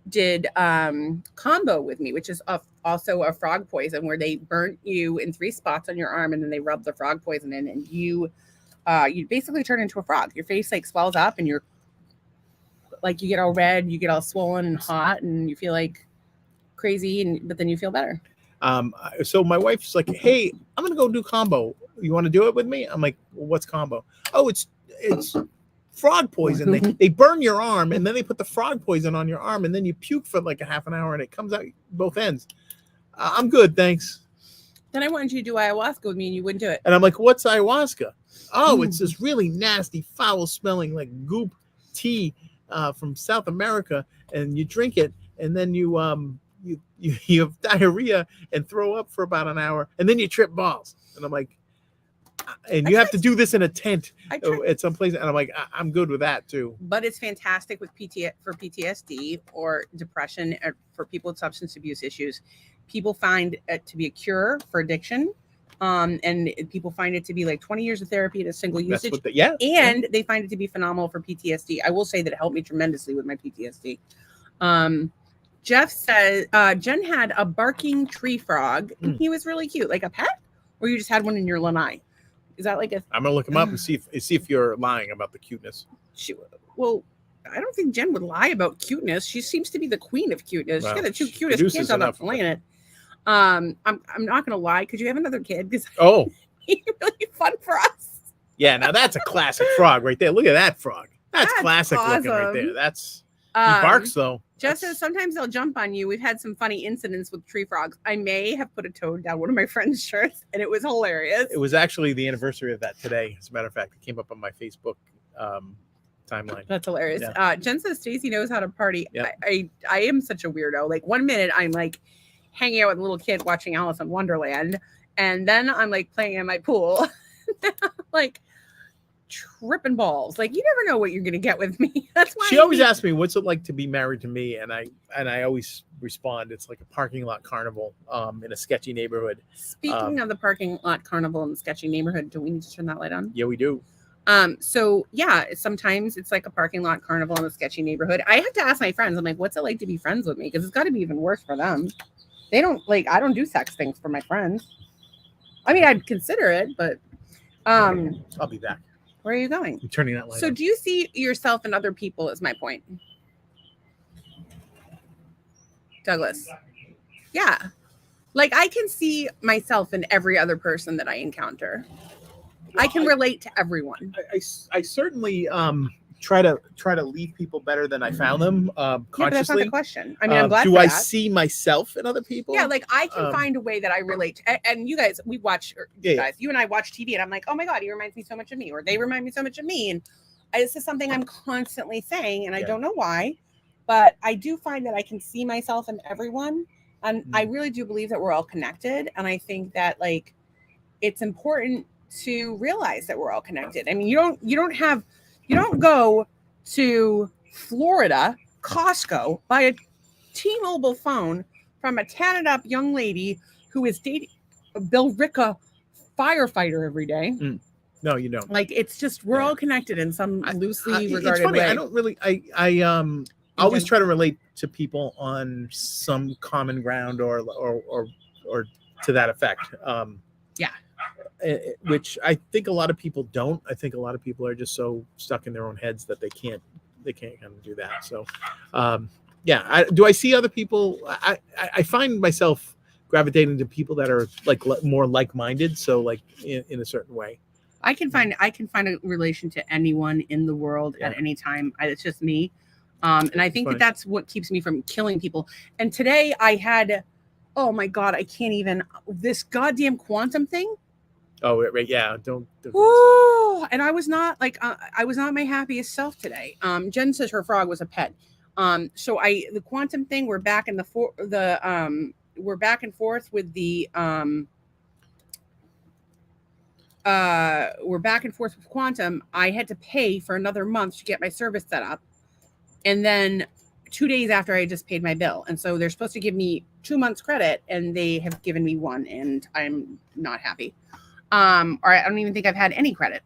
Speaker 2: did combo with me, which is also a frog poison, where they burnt you in 3 spots on your arm and then they rub the frog poison in, and you basically turn into a frog. Your face like swells up and you're like, you get all red, you get all swollen and hot, and you feel like crazy, but then you feel better.
Speaker 1: So my wife's like, hey, I'm gonna go do combo. You want to do it with me? I'm like, well, what's combo? Oh, it's frog poison. They burn your arm and then they put the frog poison on your arm and then you puke for like a half an hour and it comes out both ends. I'm good, thanks.
Speaker 2: Then I wanted you to do ayahuasca with me and you wouldn't do it.
Speaker 1: And I'm like, what's ayahuasca? Oh, it's this really nasty, foul smelling like goop tea from South America, and you drink it and then you have diarrhea and throw up for about an hour and then you trip balls. And I'm like, and you have to do this in a tent at some place. And I'm like, I'm good with that too.
Speaker 2: But it's fantastic with PTSD or depression, or for people with substance abuse issues. People find it to be a cure for addiction. And people find it to be like 20 years of therapy at a single usage. And they find it to be phenomenal for PTSD. I will say that it helped me tremendously with my PTSD. Jeff says, Jen had a barking tree frog and he was really cute. Like a pet? Or you just had one in your lanai? Is that like
Speaker 1: I'm gonna look him up and see if you're lying about the cuteness.
Speaker 2: Well, I don't think Jen would lie about cuteness. She seems to be the queen of cuteness. She's got the 2 cutest kids on the planet. I'm not gonna lie, because you have another kid. Because he's really fun for us.
Speaker 1: Yeah, now that's a classic frog right there. Look at that frog. That's classic looking right there. That's he barks though.
Speaker 2: Just as sometimes they'll jump on you. We've had some funny incidents with tree frogs. I may have put a toad down one of my friend's shirts, and it was hilarious.
Speaker 1: It was actually the anniversary of that today. As a matter of fact, it came up on my Facebook timeline.
Speaker 2: That's hilarious. Yeah. Jen says Stacy knows how to party. Yep. I am such a weirdo. Like 1 minute I'm like hanging out with a little kid watching Alice in Wonderland, and then I'm like playing in my pool, like tripping balls. Like, you never know what you're gonna get with me. That's why
Speaker 1: she always asks me, what's it like to be married to me? And I always respond, it's like a parking lot carnival in a sketchy neighborhood.
Speaker 2: Speaking of the parking lot carnival in the sketchy neighborhood, do we need to turn that light on?
Speaker 1: Yeah, we do.
Speaker 2: So yeah, sometimes it's like a parking lot carnival in a sketchy neighborhood. I have to ask my friends, I'm like, what's it like to be friends with me? Because it's got to be even worse for them. They don't like, I don't do sex things for my friends. I mean, I'd consider it, but
Speaker 1: I'll be back.
Speaker 2: Where are you going?
Speaker 1: I'm turning that light
Speaker 2: So
Speaker 1: on.
Speaker 2: do you see yourself in other people is my point. Douglas. Yeah. Like, I can see myself in every other person that I encounter. Well, I can relate to everyone.
Speaker 1: I certainly try to leave people better than I found them consciously.
Speaker 2: Yeah, but that's not the question. I mean, I'm glad
Speaker 1: do
Speaker 2: for
Speaker 1: I
Speaker 2: that.
Speaker 1: See myself in other people?
Speaker 2: Yeah, like I can find a way that I relate to, and you guys, we watch, you and I watch TV, and I'm like, oh my God, he reminds me so much of me, or they remind me so much of me. And this is something I'm constantly saying, and I don't know why, but I do find that I can see myself in everyone. And I really do believe that we're all connected. And I think that like, it's important to realize that we're all connected. I mean, you don't go to Florida, Costco, buy a T-Mobile phone from a tatted up young lady who is dating a Billerica firefighter every day.
Speaker 1: No, you don't.
Speaker 2: Like, it's just, we're all connected in some loosely regarded way.
Speaker 1: I don't really, always try to relate to people on some common ground or to that effect. Which I think a lot of people don't. I think a lot of people are just so stuck in their own heads that they can't kind of do that. So, do I see other people? I find myself gravitating to people that are like more like-minded. So like in a certain way.
Speaker 2: I can find a relation to anyone in the world at any time. It's just me. And I think that's what keeps me from killing people. And today I had, oh my God, I can't even, this goddamn quantum thing.
Speaker 1: Oh, right. Yeah. Don't.
Speaker 2: Ooh, and I was not my happiest self today. Jen says her frog was a pet. So the quantum thing, we're back and forth with the, we're back and forth with quantum. I had to pay for another month to get my service set up. And then 2 days after I just paid my bill. And so they're supposed to give me 2 months credit and they have given me 1 and I'm not happy. Or I don't even think I've had any credit.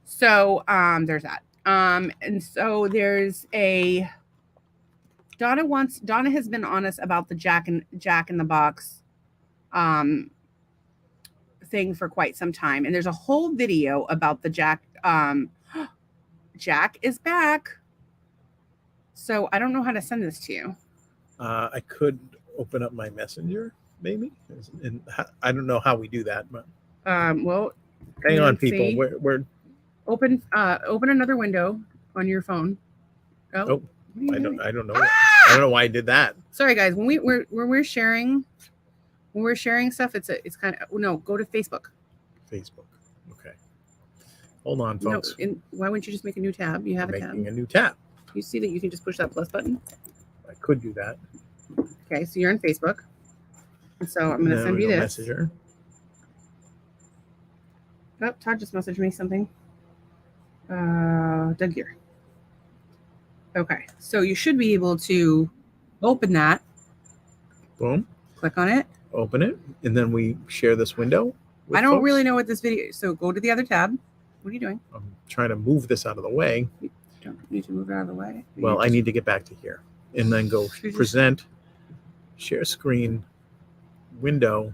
Speaker 2: So there's that. And so there's Donna has been honest about the Jack in the Box thing for quite some time. And there's a whole video about the Jack. Jack is back. So I don't know how to send this to you.
Speaker 1: I could open up my messenger, maybe. And I don't know how we do that, but
Speaker 2: well,
Speaker 1: hang on, people. We're
Speaker 2: open another window on your phone.
Speaker 1: Oh, I don't know. I don't know why I did that.
Speaker 2: Sorry, guys. When we're sharing stuff, it's kind of go to Facebook.
Speaker 1: Facebook. Okay. Hold on, folks.
Speaker 2: No, why wouldn't you just make a new tab? You have
Speaker 1: making a new tab.
Speaker 2: You see that you can just push that plus button?
Speaker 1: I could do that.
Speaker 2: Okay, so you're on Facebook. And so I'm going to send you this.
Speaker 1: Messenger.
Speaker 2: Oh, Todd just messaged me something. Doug here. Okay, so you should be able to open that.
Speaker 1: Boom.
Speaker 2: Click on it.
Speaker 1: Open it, and then we share this window.
Speaker 2: I don't really know what this video is, so go to the other tab. What are you doing?
Speaker 1: I'm trying to move this out of the way.
Speaker 2: You don't need to move it out of the way.
Speaker 1: Well, I need to get back to here, and then go present, share screen, window,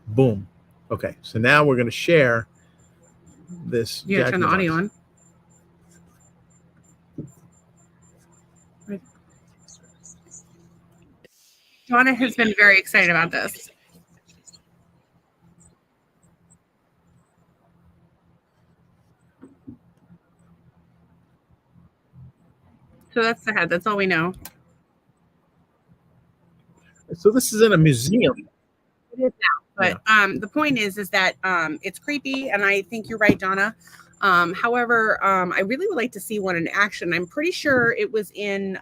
Speaker 1: boom. Okay, so now we're going to share this.
Speaker 2: You gotta turn the audio on. Donna has been very excited about this. So that's the head. That's all we know.
Speaker 1: So this is in a museum.
Speaker 2: It is now. But the point is that it's creepy, and I think you're right, Donna. However, I really would like to see one in action. I'm pretty sure it was in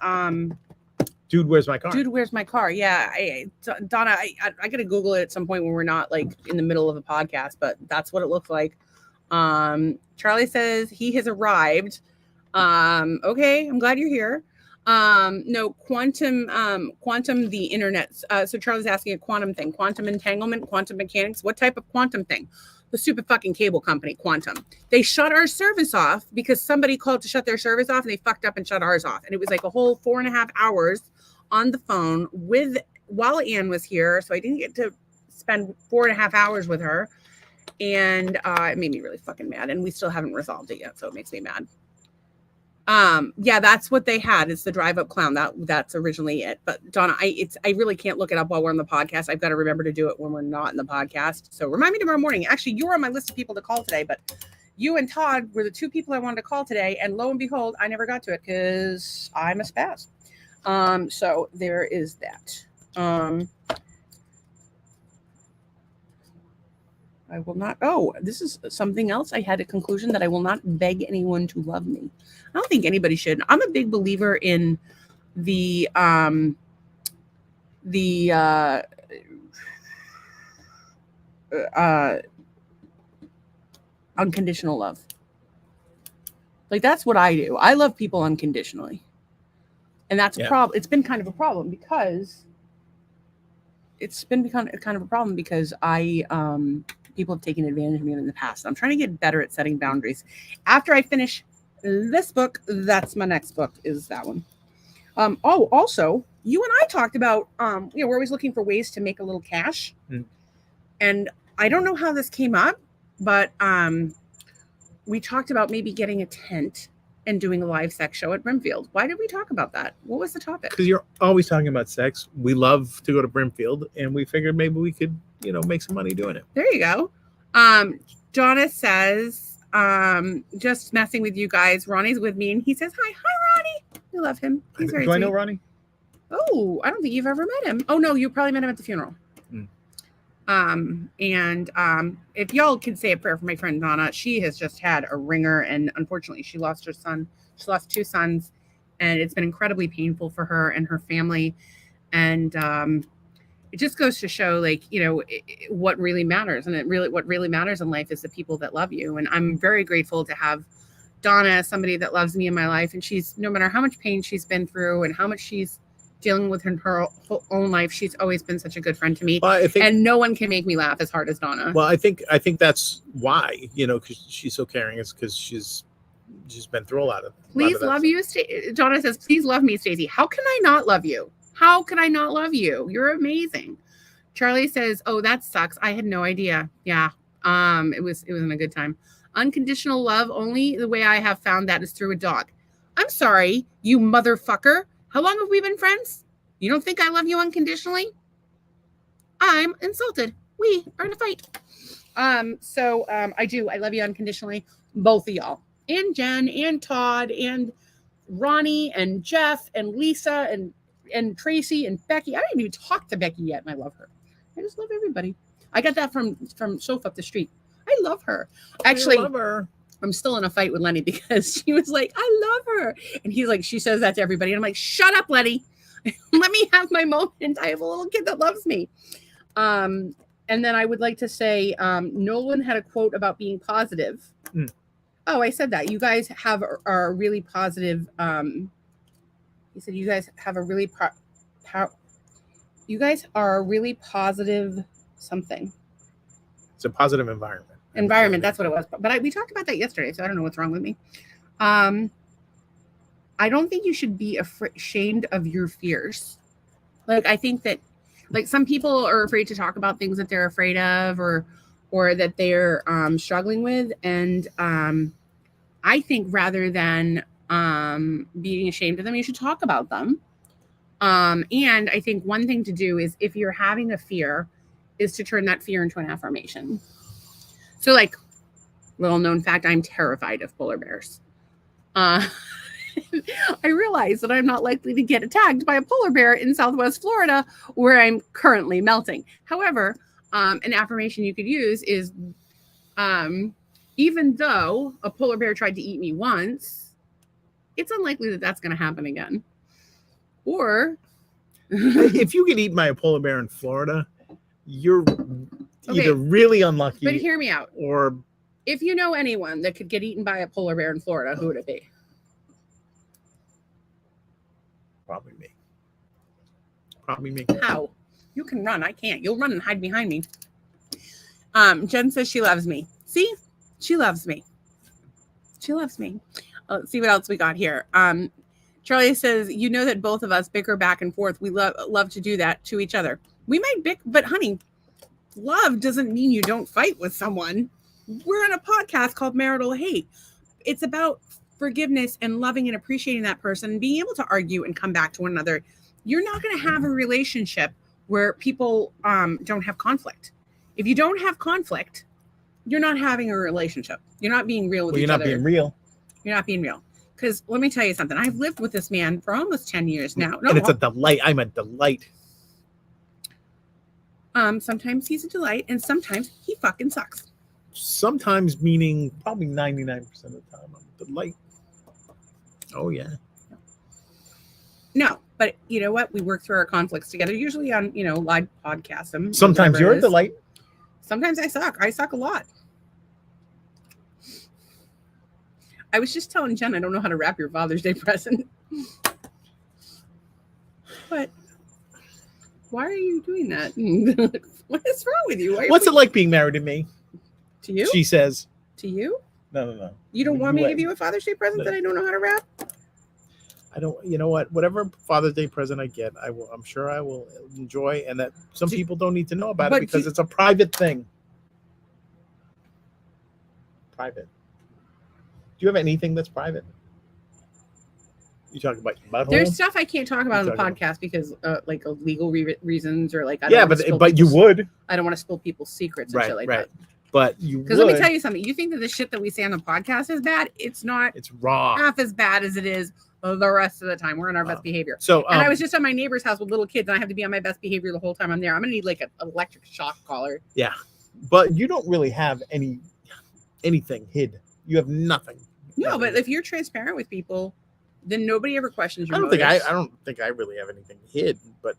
Speaker 1: Dude, Where's My Car?
Speaker 2: Dude, Where's My Car? Yeah, Donna, I gotta Google it at some point when we're not like in the middle of a podcast, but that's what it looks like. Charlie says he has arrived. Okay, I'm glad you're here. No, quantum, the internet. So Charlie's asking a quantum thing, quantum entanglement, quantum mechanics. What type of quantum thing? The stupid fucking cable company, Quantum. They shut our service off because somebody called to shut their service off and they fucked up and shut ours off. And it was like a whole 4.5 hours on the phone while Anne was here. So I didn't get to spend 4.5 hours with her. And it made me really fucking mad. And we still haven't resolved it yet. So it makes me mad. Yeah, that's what they had. It's the drive up clown. That's originally it. But Donna, I really can't look it up while we're on the podcast. I've got to remember to do it when we're not in the podcast. So remind me tomorrow morning. Actually, you're on my list of people to call today, but you and Todd were the 2 people I wanted to call today. And lo and behold, I never got to it because I'm a spaz. So there is that. I will not. Oh, this is something else. I had a conclusion that I will not beg anyone to love me. I don't think anybody should. I'm a big believer in the unconditional love. Like that's what I do. I love people unconditionally, and that's a problem. It's been kind of a problem because people have taken advantage of me in the past. I'm trying to get better at setting boundaries. After I finish this book, that's my next book, is that one. Also, you and I talked about, we're always looking for ways to make a little cash. And I don't know how this came up, but we talked about maybe getting a tent and doing a live sex show at Brimfield. Why did we talk about that? What was the topic?
Speaker 1: Because you're always talking about sex. We love to go to Brimfield, and we figured maybe we could, make some money doing it.
Speaker 2: There you go. Donna says, just messing with you guys. Ronnie's with me, and he says, hi, Ronnie. We love him. He's very
Speaker 1: Do I
Speaker 2: sweet.
Speaker 1: know Ronnie?
Speaker 2: Oh, I don't think you've ever met him. Oh, no, you probably met him at the funeral. If y'all could say a prayer for my friend Donna, she has just had a ringer, and unfortunately she lost her son. She lost 2 sons, and it's been incredibly painful for her and her family. And it just goes to show, what really matters. And what really matters in life is the people that love you. And I'm very grateful to have Donna as somebody that loves me in my life. And she's, no matter how much pain she's been through and how much she's dealing with her own life, she's always been such a good friend to me.
Speaker 1: Well,
Speaker 2: and no one can make me laugh as hard as Donna.
Speaker 1: Well, I think that's why, because she's so caring, is because she's been through a lot of.
Speaker 2: Please love you. Donna says, please love me, Stacey. How can I not love you? How can I not love you? You're amazing. Charlie says, oh, that sucks. I had no idea. Yeah. It wasn't a good time. Unconditional love, only the way I have found that is through a dog. I'm sorry, you motherfucker. How long have we been friends? You don't think I love you unconditionally? I'm insulted. We are in a fight. I do. I love you unconditionally. Both of y'all. And Jen and Todd and Ronnie and Jeff and Lisa and Tracy and Becky. I didn't even talk to Becky yet, and I love her. I just love everybody. I got that from Sofa up the street. I love her. Actually, I love her. I'm still in a fight with Lenny because she was like, I love her. And he's like, she says that to everybody. And I'm like, shut up, Lenny. Let me have my moment. I have a little kid that loves me. And then I would like to say, Nolan had a quote about being positive. Oh, I said that. You guys are really positive. He said, you guys have a really you guys are a really positive something.
Speaker 1: It's a positive environment.
Speaker 2: That's what it was. But we talked about that yesterday, so I don't know what's wrong with me. I don't think you should be ashamed of your fears. I think that, some people are afraid to talk about things that they're afraid of or that they're struggling with. And I think rather than being ashamed of them, you should talk about them. And I think one thing to do is, if you're having a fear, is to turn that fear into an affirmation. So, little known fact, I'm terrified of polar bears. I realize that I'm not likely to get attacked by a polar bear in Southwest Florida, where I'm currently melting. However, an affirmation you could use is, even though a polar bear tried to eat me once, it's unlikely that that's going to happen again. Or
Speaker 1: if you get eaten by a polar bear in Florida, you're either really unlucky.
Speaker 2: But hear me out.
Speaker 1: Or
Speaker 2: if you know anyone that could get eaten by a polar bear in Florida, who would it be?
Speaker 1: Probably me.
Speaker 2: How? You can run. I can't. You'll run and hide behind me. Jen says she loves me. See? She loves me. Let's see what else we got here. Charlie says, you know that both of us bicker back and forth. We love to do that to each other. We might bicker, but honey, love doesn't mean you don't fight with someone. We're on a podcast called Marital Hate. It's about forgiveness and loving and appreciating that person and being able to argue and come back to one another. You're not going to have a relationship where people don't have conflict. If you don't have conflict, you're not having a relationship. You're not being real with each other.
Speaker 1: You're not being real.
Speaker 2: Because let me tell you something. I've lived with this man for almost 10 years now.
Speaker 1: And it's a delight. I'm a delight.
Speaker 2: Sometimes he's a delight, and sometimes he fucking sucks.
Speaker 1: Sometimes, meaning probably 99% of the time, I'm a delight. Oh, yeah.
Speaker 2: No, but you know what? We work through our conflicts together, usually on, live podcasts.
Speaker 1: Sometimes you're a delight.
Speaker 2: Sometimes I suck. I suck a lot. I was just telling Jen I don't know how to wrap your Father's Day present. But why are you doing that? What is wrong with you?
Speaker 1: What's it like being married to me?
Speaker 2: To you?
Speaker 1: She says.
Speaker 2: To you?
Speaker 1: No.
Speaker 2: You don't want me to give you a Father's Day present that I don't know how to wrap?
Speaker 1: I don't, you know what? Whatever Father's Day present I get, I'm sure I will enjoy, and that some people don't need to know about it because it's a private thing. Private. Do you have anything that's private? You talk about your butthole?
Speaker 2: There's stuff I can't talk about on the podcast because, like, of legal reasons or like.
Speaker 1: But you would.
Speaker 2: I don't want to spill people's secrets and shit like that.
Speaker 1: But you would.
Speaker 2: Because let me tell you something. You think that the shit that we say on the podcast is bad? It's not.
Speaker 1: It's raw.
Speaker 2: Half as bad as it is the rest of the time. We're on our best behavior.
Speaker 1: So,
Speaker 2: and I was just at my neighbor's house with little kids, and I have to be on my best behavior the whole time I'm there. I'm gonna need like an electric shock collar.
Speaker 1: Yeah, but you don't really have anything hid. You have nothing.
Speaker 2: No, but if you're transparent with people, then nobody ever questions your
Speaker 1: motives. I don't think I really have anything hid, but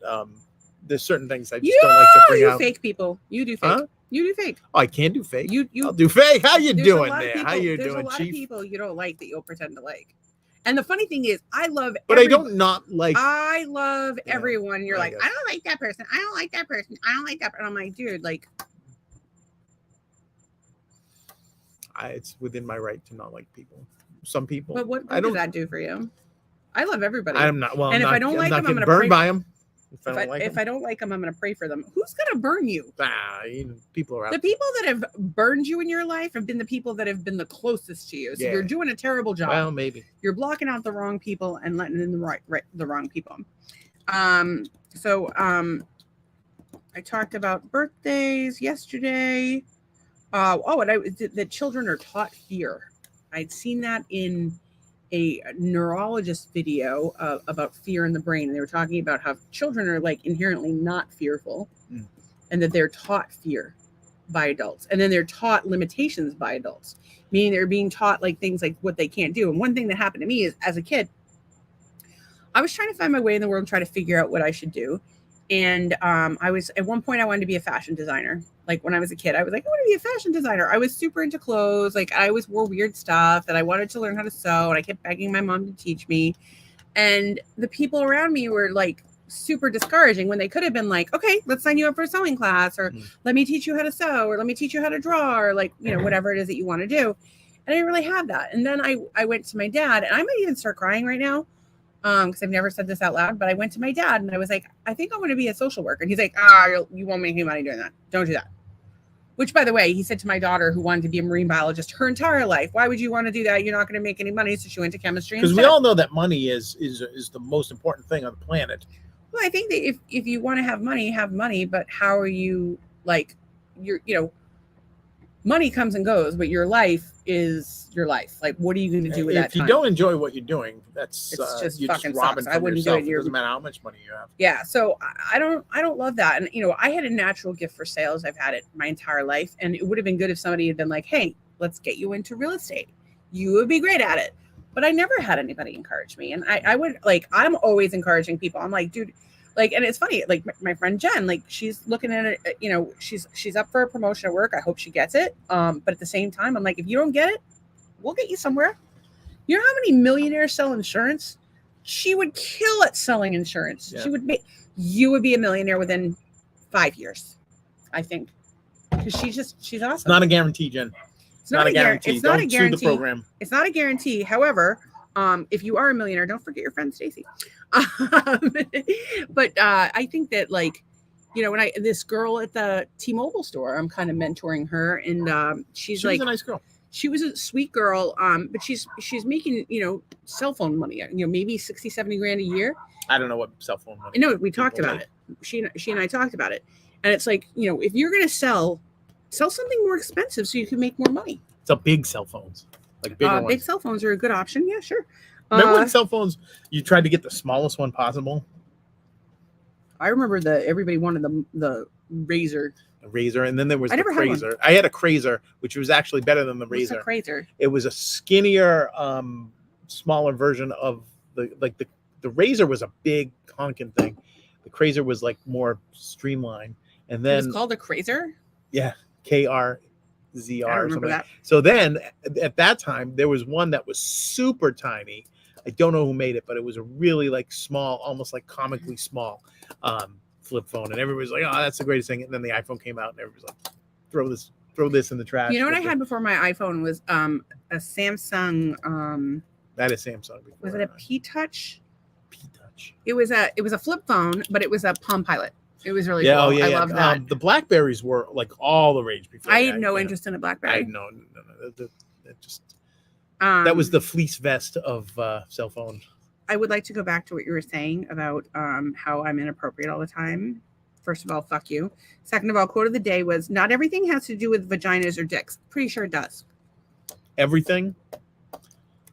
Speaker 1: there's certain things I just don't like to bring out.
Speaker 2: You fake people. You do fake. Huh? You do fake.
Speaker 1: Oh, I can do fake.
Speaker 2: I'll
Speaker 1: do fake. How you doing there?
Speaker 2: People,
Speaker 1: how you
Speaker 2: there's
Speaker 1: doing,
Speaker 2: a lot
Speaker 1: Chief?
Speaker 2: Of people you don't like that you'll pretend to like. And the funny thing is, I love.
Speaker 1: But I don't not like.
Speaker 2: I love everyone. You're like, I don't like that person. I don't like that person. I don't like that. And I'm like, dude, like.
Speaker 1: It's within my right to not like people. Some people.
Speaker 2: But what does that do for you? I love everybody.
Speaker 1: I'm not. Well,
Speaker 2: and if I don't like them, I'm going to
Speaker 1: burn by them.
Speaker 2: If I don't like them, I'm going to pray for them. Who's going to burn you?
Speaker 1: People are out.
Speaker 2: The people that have burned you in your life have been the people that have been the closest to you. So you're doing a terrible job.
Speaker 1: Well, maybe
Speaker 2: you're blocking out the wrong people and letting in the wrong people. I talked about birthdays yesterday. That children are taught fear. I'd seen that in a neurologist video about fear in the brain. They were talking about how children are like inherently not fearful and that they're taught fear by adults. And then they're taught limitations by adults, meaning they're being taught like things like what they can't do. And one thing that happened to me is as a kid, I was trying to find my way in the world and try to figure out what I should do. And at one point I wanted to be a fashion designer. Like when I was a kid, I was like, I want to be a fashion designer. I was super into clothes. Like I always wore weird stuff and I wanted to learn how to sew. And I kept begging my mom to teach me. And the people around me were like super discouraging when they could have been like, okay, let's sign you up for a sewing class, or let me teach you how to sew, or let me teach you how to draw, or like, whatever it is that you want to do. And I didn't really have that. And then I went to my dad, and I might even start crying right now. Because I've never said this out loud, but I went to my dad and I was like, I think I want to be a social worker. And he's like, you won't make any money doing that. Don't do that. Which, by the way, he said to my daughter who wanted to be a marine biologist her entire life, why would you want to do that? You're not going to make any money. So she went to chemistry.
Speaker 1: Because we all know that money is the most important thing on the planet.
Speaker 2: Well, I think that if you want to have money, but how are you like, money comes and goes, but your life is your life. Like, what are you going to do with that time?
Speaker 1: If you don't enjoy what you're doing, it's
Speaker 2: just
Speaker 1: you're
Speaker 2: fucking
Speaker 1: just robbing
Speaker 2: sucks. I wouldn't
Speaker 1: yourself.
Speaker 2: do it.
Speaker 1: It doesn't matter how much money you have.
Speaker 2: Yeah, so I don't love that. And I had a natural gift for sales. I've had it my entire life, and it would have been good if somebody had been like, "Hey, let's get you into real estate. You would be great at it." But I never had anybody encourage me, and I would like. I'm always encouraging people. I'm like, dude. Like, and it's funny, like my friend Jen, like she's looking at it, she's up for a promotion at work. I hope she gets it. But at the same time, I'm like, if you don't get it, we'll get you somewhere. You know how many millionaires sell insurance? She would kill at selling insurance. Yeah. You would be a millionaire within 5 years, I think. Because she's awesome.
Speaker 1: It's not a guarantee, Jen. It's not a guarantee.
Speaker 2: It's not a guarantee.
Speaker 1: Sue the program.
Speaker 2: It's not a guarantee. However, if you are a millionaire, don't forget your friend Stacy. But I think that when this girl at the T-Mobile store, I'm kind of mentoring her, and she was a
Speaker 1: nice girl.
Speaker 2: She was a sweet girl, but she's making cell phone money, maybe 60-70 grand a year.
Speaker 1: I don't know what cell phone money.
Speaker 2: No, we talked about it. She and I talked about it, and it's like if you're gonna sell something more expensive so you can make more money.
Speaker 1: It's big cell phones, like bigger ones.
Speaker 2: Big cell phones are a good option. Yeah, sure.
Speaker 1: Remember when cell phones, you tried to get the smallest one possible?
Speaker 2: I remember everybody wanted the Razor.
Speaker 1: The Razor, and then there was
Speaker 2: the
Speaker 1: Crazer. I had a Crazer, which was actually better than the Razor.
Speaker 2: What's a Crazer?
Speaker 1: It was a skinnier, smaller version of the Razor was a big honking thing. The Crazer was like more streamlined, and then
Speaker 2: it was called a Crazer.
Speaker 1: Yeah, KRZR.
Speaker 2: I remember that.
Speaker 1: So then, at that time, there was one that was super tiny. I don't know who made it, but it was a really like small, almost like comically small flip phone, and everybody was like, "Oh, that's the greatest thing." And then the iPhone came out, and everybody was like, "Throw this in the trash."
Speaker 2: You know what I had before my iPhone was a Samsung.
Speaker 1: That is Samsung.
Speaker 2: Was it a P Touch?
Speaker 1: P-Touch.
Speaker 2: It was a flip phone, but it was a Palm Pilot. It was really
Speaker 1: Yeah,
Speaker 2: cool.
Speaker 1: oh yeah,
Speaker 2: I
Speaker 1: yeah.
Speaker 2: love that.
Speaker 1: The Blackberries were like all the rage before.
Speaker 2: I had no interest in a BlackBerry.
Speaker 1: I no. That just that was the fleece vest of cell phone.
Speaker 2: I would like to go back to what you were saying about how I'm inappropriate all the time. First of all, fuck you. Second of all, quote of the day was, not everything has to do with vaginas or dicks. Pretty sure it does.
Speaker 1: Everything.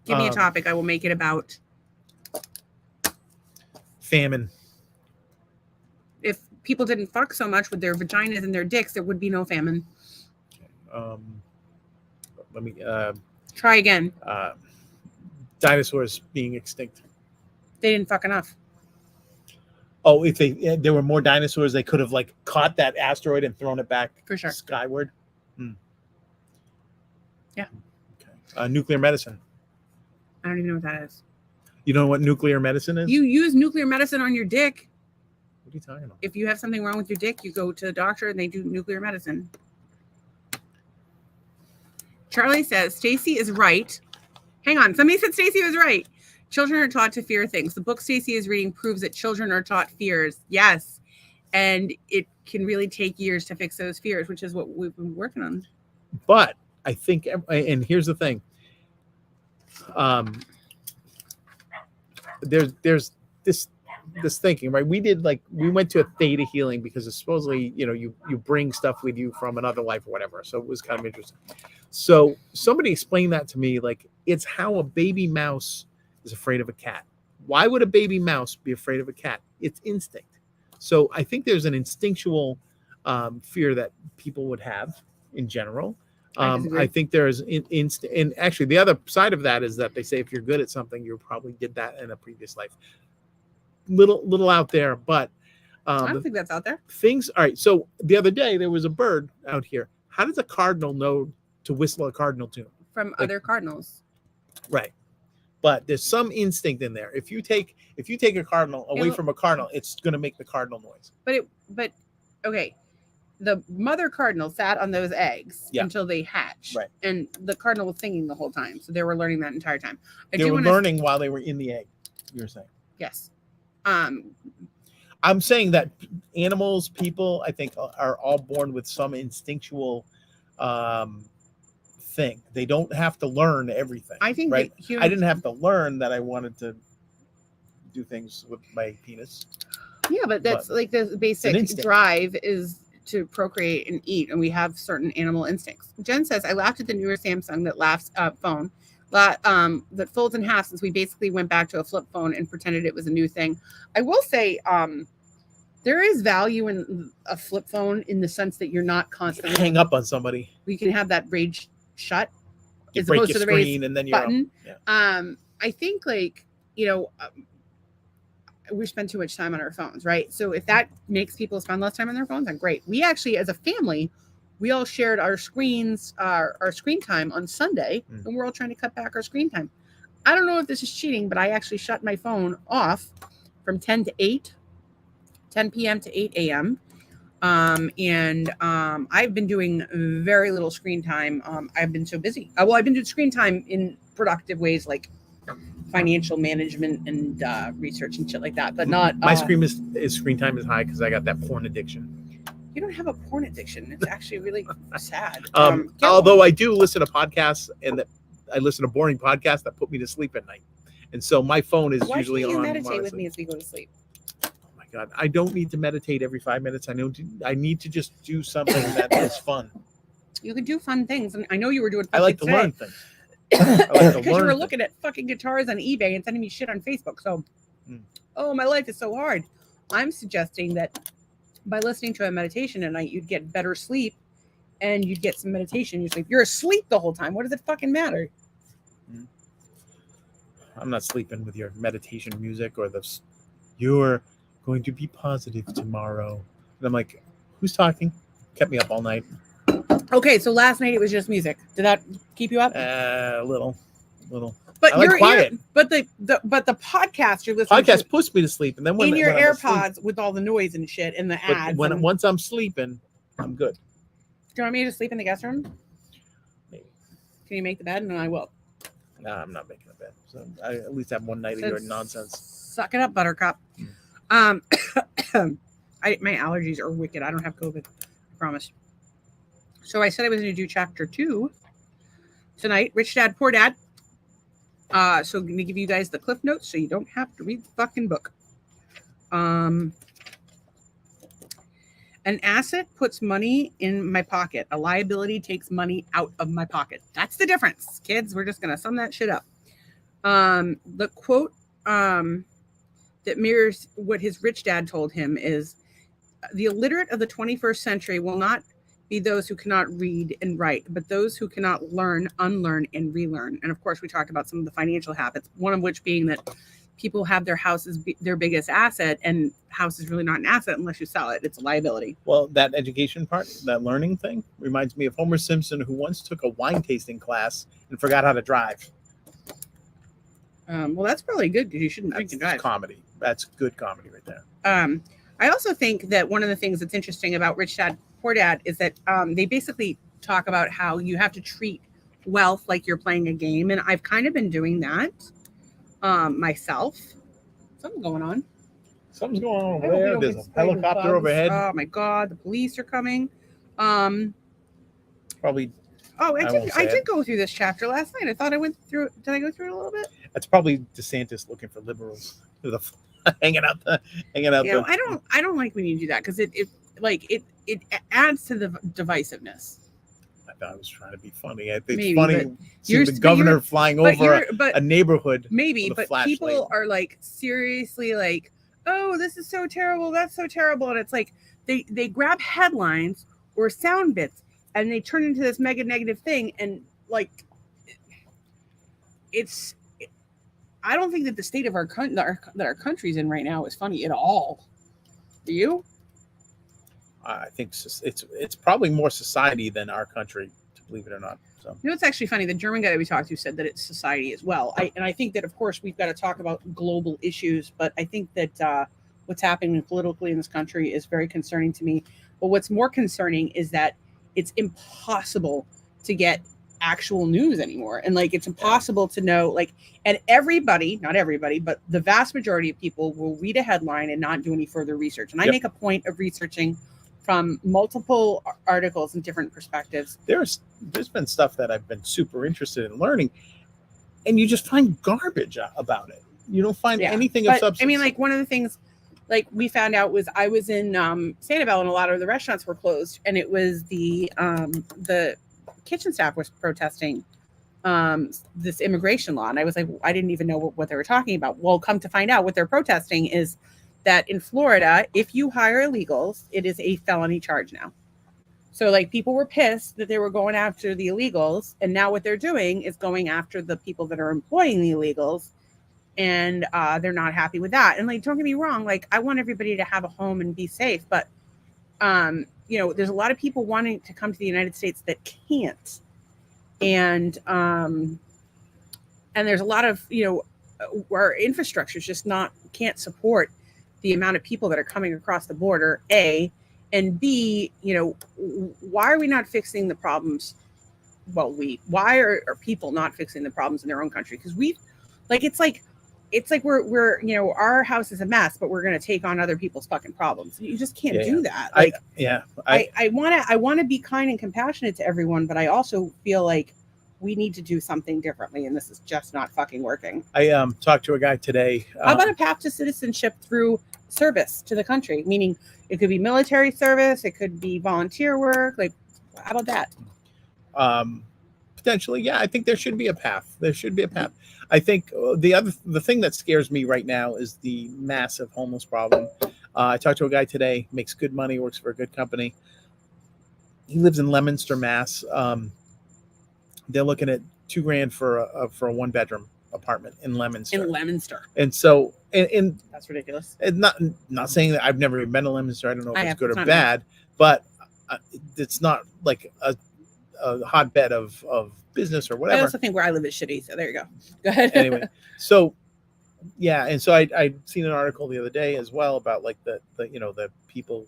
Speaker 2: Give me a topic. I will make it about
Speaker 1: famine.
Speaker 2: If people didn't fuck so much with their vaginas and their dicks, there would be no famine.
Speaker 1: Let me
Speaker 2: try again.
Speaker 1: Dinosaurs being extinct.
Speaker 2: They didn't fuck enough.
Speaker 1: Oh, if there were more dinosaurs, they could have like caught that asteroid and thrown it back
Speaker 2: for sure
Speaker 1: skyward.
Speaker 2: Yeah.
Speaker 1: Okay. Nuclear medicine.
Speaker 2: I don't even know what that is.
Speaker 1: You know what nuclear medicine is?
Speaker 2: You use nuclear medicine on your dick.
Speaker 1: What are you talking about?
Speaker 2: If you have something wrong with your dick, you go to the doctor and they do nuclear medicine. Charlie says Stacy is right. Hang on. Somebody said Stacy was right. Children are taught to fear things. The book Stacy is reading proves that children are taught fears. Yes. And it can really take years to fix those fears, which is what we've been working on.
Speaker 1: But I think, and here's the thing. There's this thinking, right? We went to a theta healing because it's supposedly, you bring stuff with you from another life or whatever. So it was kind of interesting. So somebody explained that to me, like it's how a baby mouse is afraid of a cat. Why would a baby mouse be afraid of a cat? It's instinct. So I think there's an instinctual fear that people would have in general. I think there's and actually the other side of that is that they say if you're good at something, you probably did that in a previous life. Little out there, but
Speaker 2: I don't think that's out there.
Speaker 1: All right. So the other day there was a bird out here. How does a cardinal know to whistle a cardinal tune?
Speaker 2: From other cardinals.
Speaker 1: Right. But there's some instinct in there. If you take a cardinal away from a cardinal, it's going to make the cardinal noise.
Speaker 2: But okay. The mother cardinal sat on those eggs until they hatched.
Speaker 1: Right.
Speaker 2: And the cardinal was singing the whole time. So they were learning that entire time.
Speaker 1: They were learning while they were in the egg, you're saying?
Speaker 2: Yes.
Speaker 1: I'm saying that animals, people, I think, are all born with some instinctual thing. They don't have to learn everything. I think right. I didn't have to learn that I wanted to do things with my penis.
Speaker 2: Yeah, but that's like the basic drive is to procreate and eat, and we have certain animal instincts. Jen says, I laughed at the newer Samsung that laughs phone that folds in half, since we basically went back to a flip phone and pretended it was a new thing. I will say there is value in a flip phone in the sense that you're not constantly
Speaker 1: hang up on somebody.
Speaker 2: We can have that rage shut
Speaker 1: as opposed to the raise and then
Speaker 2: button. Yeah. I think we spend too much time on our phones, right? So if that makes people spend less time on their phones, then great. We actually, as a family, we all shared our screens, our screen time on Sunday, and we're all trying to cut back our screen time. I don't know if this is cheating, but I actually shut my phone off from 10 p.m. to 8 a.m. I've been doing very little screen time. I've been so busy. I've been doing screen time in productive ways, like financial management and research and shit like that, but not
Speaker 1: my screen time is high because I got that porn addiction.
Speaker 2: You don't have a porn addiction. It's actually really sad.
Speaker 1: Although I do listen to podcasts, and I listen to boring podcasts that put me to sleep at night, and so my phone is usually on. Why can't you meditate
Speaker 2: with me as we go to sleep?
Speaker 1: Oh my God, I don't need to meditate every 5 minutes. I need to just do something that is fun.
Speaker 2: You can do fun things, and I know you were doing.
Speaker 1: I like to learn things.
Speaker 2: Because you were looking at fucking guitars on eBay and sending me shit on Facebook. So, my life is so hard. I'm suggesting that by listening to a meditation at night, you'd get better sleep and you'd get some meditation in your sleep. You're asleep the whole time. What does it fucking matter?
Speaker 1: I'm not sleeping with your meditation music or you're going to be positive tomorrow. And I'm like, who's talking? Kept me up all night.
Speaker 2: Okay, so last night it was just music. Did that keep you up?
Speaker 1: A little.
Speaker 2: But
Speaker 1: you're quiet.
Speaker 2: But the podcast you're listening
Speaker 1: to puts me to sleep, and then when
Speaker 2: your AirPods with all the noise and shit and the ads.
Speaker 1: Once I'm sleeping, I'm good.
Speaker 2: Do you want me to sleep in the guest room?
Speaker 1: Maybe.
Speaker 2: Can you make the bed? No, I will.
Speaker 1: Nah, I'm not making a bed. So I at least have one night of your nonsense.
Speaker 2: Suck it up, Buttercup. My allergies are wicked. I don't have COVID. I promise. So I said I was going to do chapter 2 tonight. Rich Dad, Poor Dad. So I'm going to give you guys the cliff notes so you don't have to read the fucking book. An asset puts money in my pocket. A liability takes money out of my pocket. That's the difference, kids. We're just going to sum that shit up. The quote that mirrors what his rich dad told him is, the illiterate of the 21st century will not be those who cannot read and write, but those who cannot learn, unlearn, and relearn. And of course, we talked about some of the financial habits, one of which being that people have their house as their biggest asset, and house is really not an asset unless you sell it. It's a liability.
Speaker 1: Well, that education part, that learning thing, reminds me of Homer Simpson, who once took a wine tasting class and forgot how to drive.
Speaker 2: Well, that's probably good because you shouldn't drink and drive.
Speaker 1: Comedy. That's good comedy right there.
Speaker 2: I also think that one of the things that's interesting about Rich Dad, Poor Dad is that they basically talk about how you have to treat wealth like you're playing a game. And I've kind of been doing that myself. Something's going on.
Speaker 1: Something's going on over there. There's a helicopter overhead.
Speaker 2: Oh my God, the police are coming.
Speaker 1: Probably.
Speaker 2: Oh, I did go through this chapter last night. I thought I went through. Did I go through it a little bit?
Speaker 1: That's probably DeSantis looking for liberals. hanging out.
Speaker 2: Yeah, I don't like when you do that because it adds to the divisiveness.
Speaker 1: I thought I was trying to be funny. I think
Speaker 2: Maybe,
Speaker 1: it's funny seeing the governor flying over a neighborhood.
Speaker 2: Maybe, but people are like seriously like, oh, this is so terrible. That's so terrible. And it's like they grab headlines or sound bits and they turn into this mega negative thing. And like, I don't think that the state of our country's in right now is funny at all. Do you?
Speaker 1: I think it's probably more society than our country, to believe it or not. So
Speaker 2: it's actually funny. The German guy that we talked to said that it's society as well. I think that, of course, we've got to talk about global issues, but I think that what's happening politically in this country is very concerning to me. But what's more concerning is that it's impossible to get actual news anymore. And like, it's impossible to know, like, and everybody, not everybody, but the vast majority of people will read a headline and not do any further research. And I make a point of researching from multiple articles and different perspectives.
Speaker 1: There's been stuff that I've been super interested in learning, and you just find garbage about it. You don't find anything of substance.
Speaker 2: I mean, like, one of the things like we found out was I was in Sanibel and a lot of the restaurants were closed, and it was the kitchen staff was protesting this immigration law. And I was like, I didn't even know what they were talking about. Well, come to find out, what they're protesting is that in Florida, if you hire illegals, it is a felony charge now. So like, people were pissed that they were going after the illegals. And now what they're doing is going after the people that are employing the illegals. And they're not happy with that. And like, don't get me wrong, like, I want everybody to have a home and be safe. But, there's a lot of people wanting to come to the United States that can't. And there's a lot of, our infrastructure is just can't support the amount of people that are coming across the border, A, and B, why are we not fixing the problems? Well, why are people not fixing the problems in their own country? Because it's like we're our house is a mess, but we're going to take on other people's fucking problems. You just can't do that. Like, I want to be kind and compassionate to everyone, but I also feel like we need to do something differently, and this is just not fucking working.
Speaker 1: I talked to a guy today.
Speaker 2: How about a path to citizenship through service to the country? Meaning, it could be military service, it could be volunteer work. Like, how about that?
Speaker 1: Potentially, yeah. I think there should be a path. I think the thing that scares me right now is the massive homeless problem. I talked to a guy today, makes good money, works for a good company. He lives in Leominster, Mass. They're looking at $2,000 for a 1-bedroom apartment in Leominster. And so, and
Speaker 2: that's ridiculous.
Speaker 1: And not saying that I've never even been to Leominster. I don't know if it's good or bad, but it's not like a hotbed of business or whatever.
Speaker 2: I also think where I live is shitty. So there you go. Go ahead.
Speaker 1: Anyway, so yeah, and so I seen an article the other day as well about like the people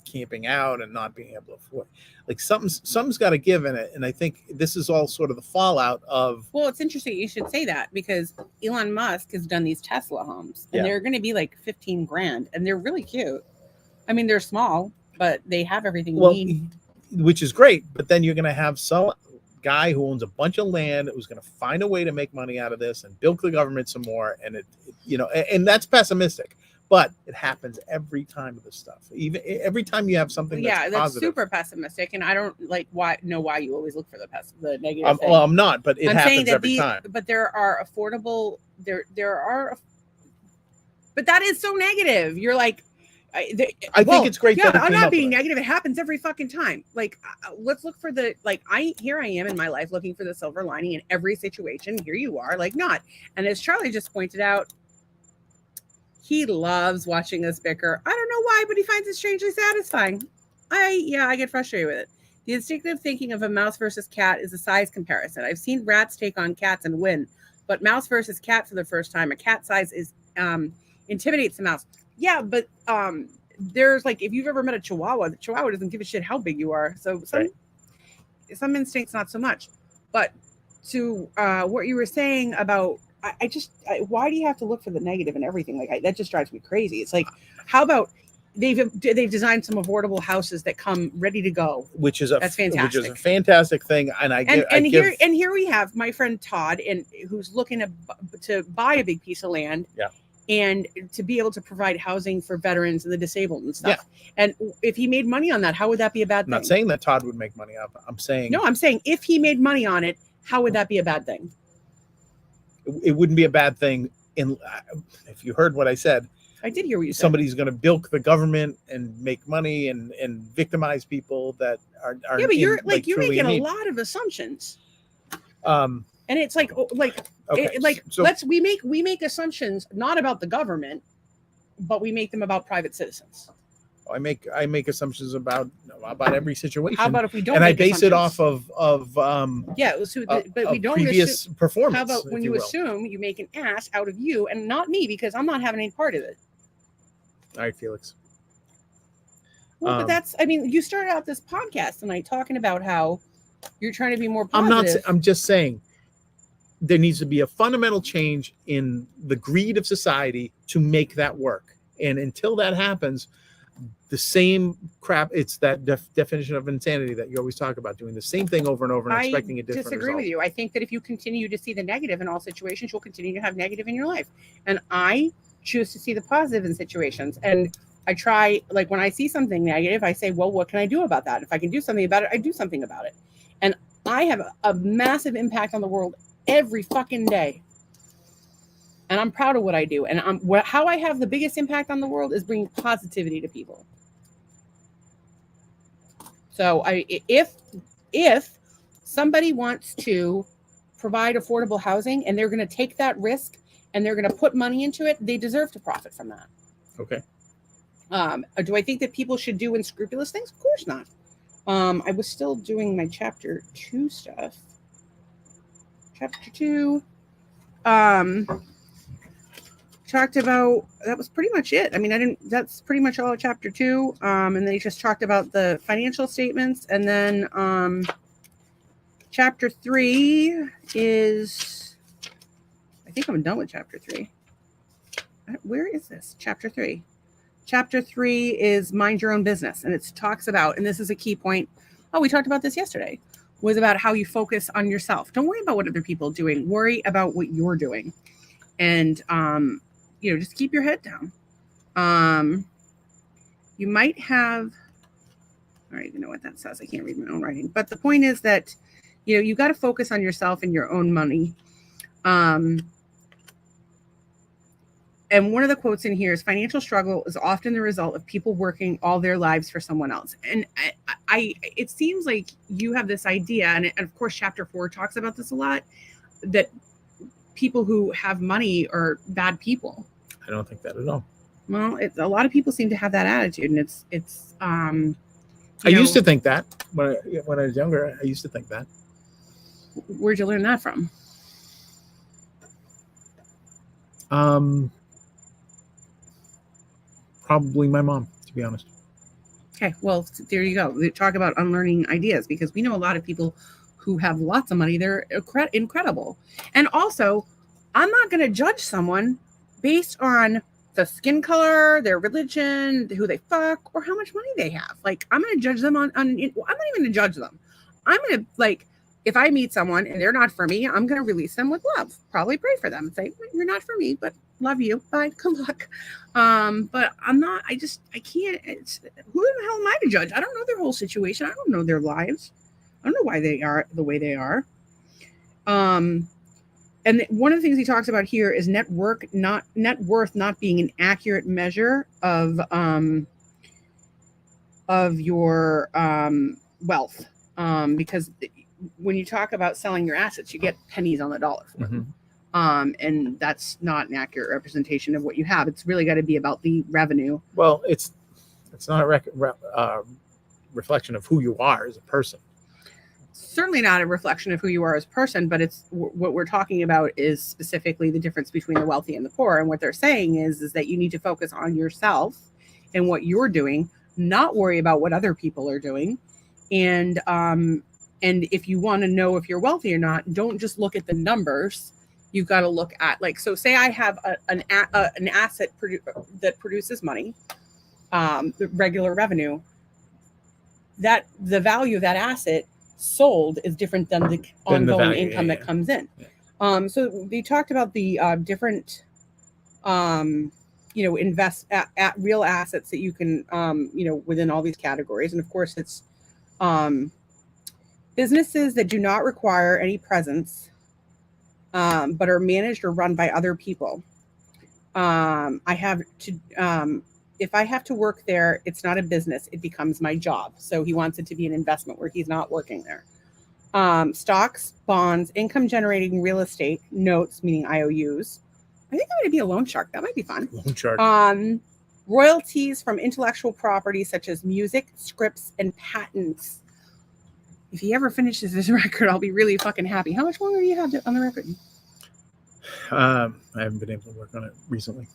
Speaker 1: camping out and not being able to afford. Like something's got to give in it, and I think this is all sort of the fallout of.
Speaker 2: Well, it's interesting you should say that, because Elon Musk has done these Tesla homes, and they're going to be like $15,000, and they're really cute. I mean, they're small, but they have everything you need,
Speaker 1: which is great. But then you're going to have some guy who owns a bunch of land who's going to find a way to make money out of this and bilk the government some more, and and that's pessimistic. But it happens every time with this stuff. Even every time you have something that's positive.
Speaker 2: Super pessimistic, and I don't why you always look for the negative.
Speaker 1: Well, I'm not, but it happens every time.
Speaker 2: But there are affordable but that is so negative. You're like, I think
Speaker 1: it's great.
Speaker 2: Yeah, I'm not being negative. It happens every fucking time. Like, let's look for I am in my life looking for the silver lining in every situation. Here you are, like not. And as Charlie just pointed out, he loves watching us bicker. I don't know why, but he finds it strangely satisfying. I get frustrated with it. The instinctive thinking of a mouse versus cat is a size comparison. I've seen rats take on cats and win, but mouse versus cat for the first time, a cat size is intimidates the mouse. Yeah, but there's if you've ever met a Chihuahua, the Chihuahua doesn't give a shit how big you are. So some instincts, not so much. But to what you were saying about, why do you have to look for the negative in everything? That just drives me crazy. It's like, how about they've designed some affordable houses that come ready to go, that's fantastic.
Speaker 1: Which is a fantastic thing. And
Speaker 2: here we have my friend Todd, who's looking to buy a big piece of land.
Speaker 1: Yeah.
Speaker 2: And to be able to provide housing for veterans and the disabled and stuff. Yeah. And if he made money on that, how would that be a bad thing?
Speaker 1: I'm not saying that Todd would make money on it. I'm saying
Speaker 2: if he made money on it, how would that be a bad thing?
Speaker 1: It wouldn't be a bad thing if you heard what I said.
Speaker 2: I did hear what you said.
Speaker 1: Somebody's going to bilk the government and make money and victimize people that are.
Speaker 2: Yeah, but you're making a lot of assumptions. And it's we make assumptions not about the government, but we make them about private citizens.
Speaker 1: I make assumptions about every situation.
Speaker 2: How about if we don't?
Speaker 1: And I base it off of
Speaker 2: but we don't
Speaker 1: previous performance.
Speaker 2: How about when you assume, you make an ass out of you and not me, because I'm not having any part of it.
Speaker 1: All right, Felix.
Speaker 2: Well, but you started out this podcast tonight talking about how you're trying to be more positive.
Speaker 1: I'm just saying there needs to be a fundamental change in the greed of society to make that work. And until that happens, the same crap, it's that definition of insanity that you always talk about, doing the same thing over and over and expecting a different result. I disagree with
Speaker 2: you. I think that if you continue to see the negative in all situations, you'll continue to have negative in your life. And I choose to see the positive in situations. And I try, when I see something negative, I say, well, what can I do about that? If I can do something about it, I do something about it. And I have a massive impact on the world every fucking day. And I'm proud of what I do. And how I have the biggest impact on the world is bringing positivity to people. So if somebody wants to provide affordable housing and they're going to take that risk and they're going to put money into it, they deserve to profit from that.
Speaker 1: Okay.
Speaker 2: Do I think that people should do unscrupulous things? Of course not. I was still doing my chapter 2 stuff. Chapter 2. Talked about, that was pretty much it. That's pretty much all of chapter 2. And then he just talked about the financial statements. And then chapter 3 is, I think I'm done with chapter 3. Where is this? Chapter 3. Chapter 3 is mind your own business. And it talks about, and this is a key point. Oh, we talked about this yesterday, was about how you focus on yourself. Don't worry about what other people are doing. Worry about what you're doing. And, just keep your head down. You might have, I don't even know what that says. I can't read my own writing. But the point is that, you got to focus on yourself and your own money. And one of the quotes in here is, financial struggle is often the result of people working all their lives for someone else. And it seems like you have this idea, and of course, chapter 4 talks about this a lot, that people who have money are bad people.
Speaker 1: I don't think that at all.
Speaker 2: Well, a lot of people seem to have that attitude, and it's.
Speaker 1: I used to think that when I was younger. I used to think that.
Speaker 2: Where'd you learn that from?
Speaker 1: Probably my mom, to be honest.
Speaker 2: Okay, well, there you go. We talk about unlearning ideas, because we know a lot of people who have lots of money. They're incredible. And also, I'm not going to judge someone based on the skin color, their religion, who they fuck, or how much money they have. Like, I'm going to judge them on I'm not even going to judge them. I'm going to, like, if I meet someone and they're not for me, I'm going to release them with love. Probably pray for them and say, you're not for me, but love you. Bye. Good luck. But I'm not, I can't, who the hell am I to judge? I don't know their whole situation. I don't know their lives. I don't know why they are the way they are. And one of the things he talks about here is net worth not being an accurate measure of your wealth. Because when you talk about selling your assets, you get pennies on the dollar for them. And that's not an accurate representation of what you have. It's really got to be about the revenue.
Speaker 1: Well, it's not a reflection of who you are as a person.
Speaker 2: Certainly not a reflection of who you are as a person, but it's what we're talking about is specifically the difference between the wealthy and the poor. And what they're saying is that you need to focus on yourself and what you're doing, not worry about what other people are doing. And if you want to know if you're wealthy or not, don't just look at the numbers. You've got to look at, like, so say I have an asset that produces money, the regular revenue, that the value of that asset sold is different than the ongoing income that comes in. So they talked about the different, invest at real assets that you can, within all these categories. And of course, it's businesses that do not require any presence, but are managed or run by other people. If I have to work there, it's not a business. It becomes my job. So he wants it to be an investment where he's not working there. Stocks, bonds, income generating real estate, notes, meaning IOUs. I think I'm going to be a loan shark. That might be fun.
Speaker 1: Loan shark.
Speaker 2: Royalties from intellectual property such as music, scripts, and patents. If he ever finishes this record, I'll be really fucking happy. How much longer do you have on the record?
Speaker 1: I haven't been able to work on it recently.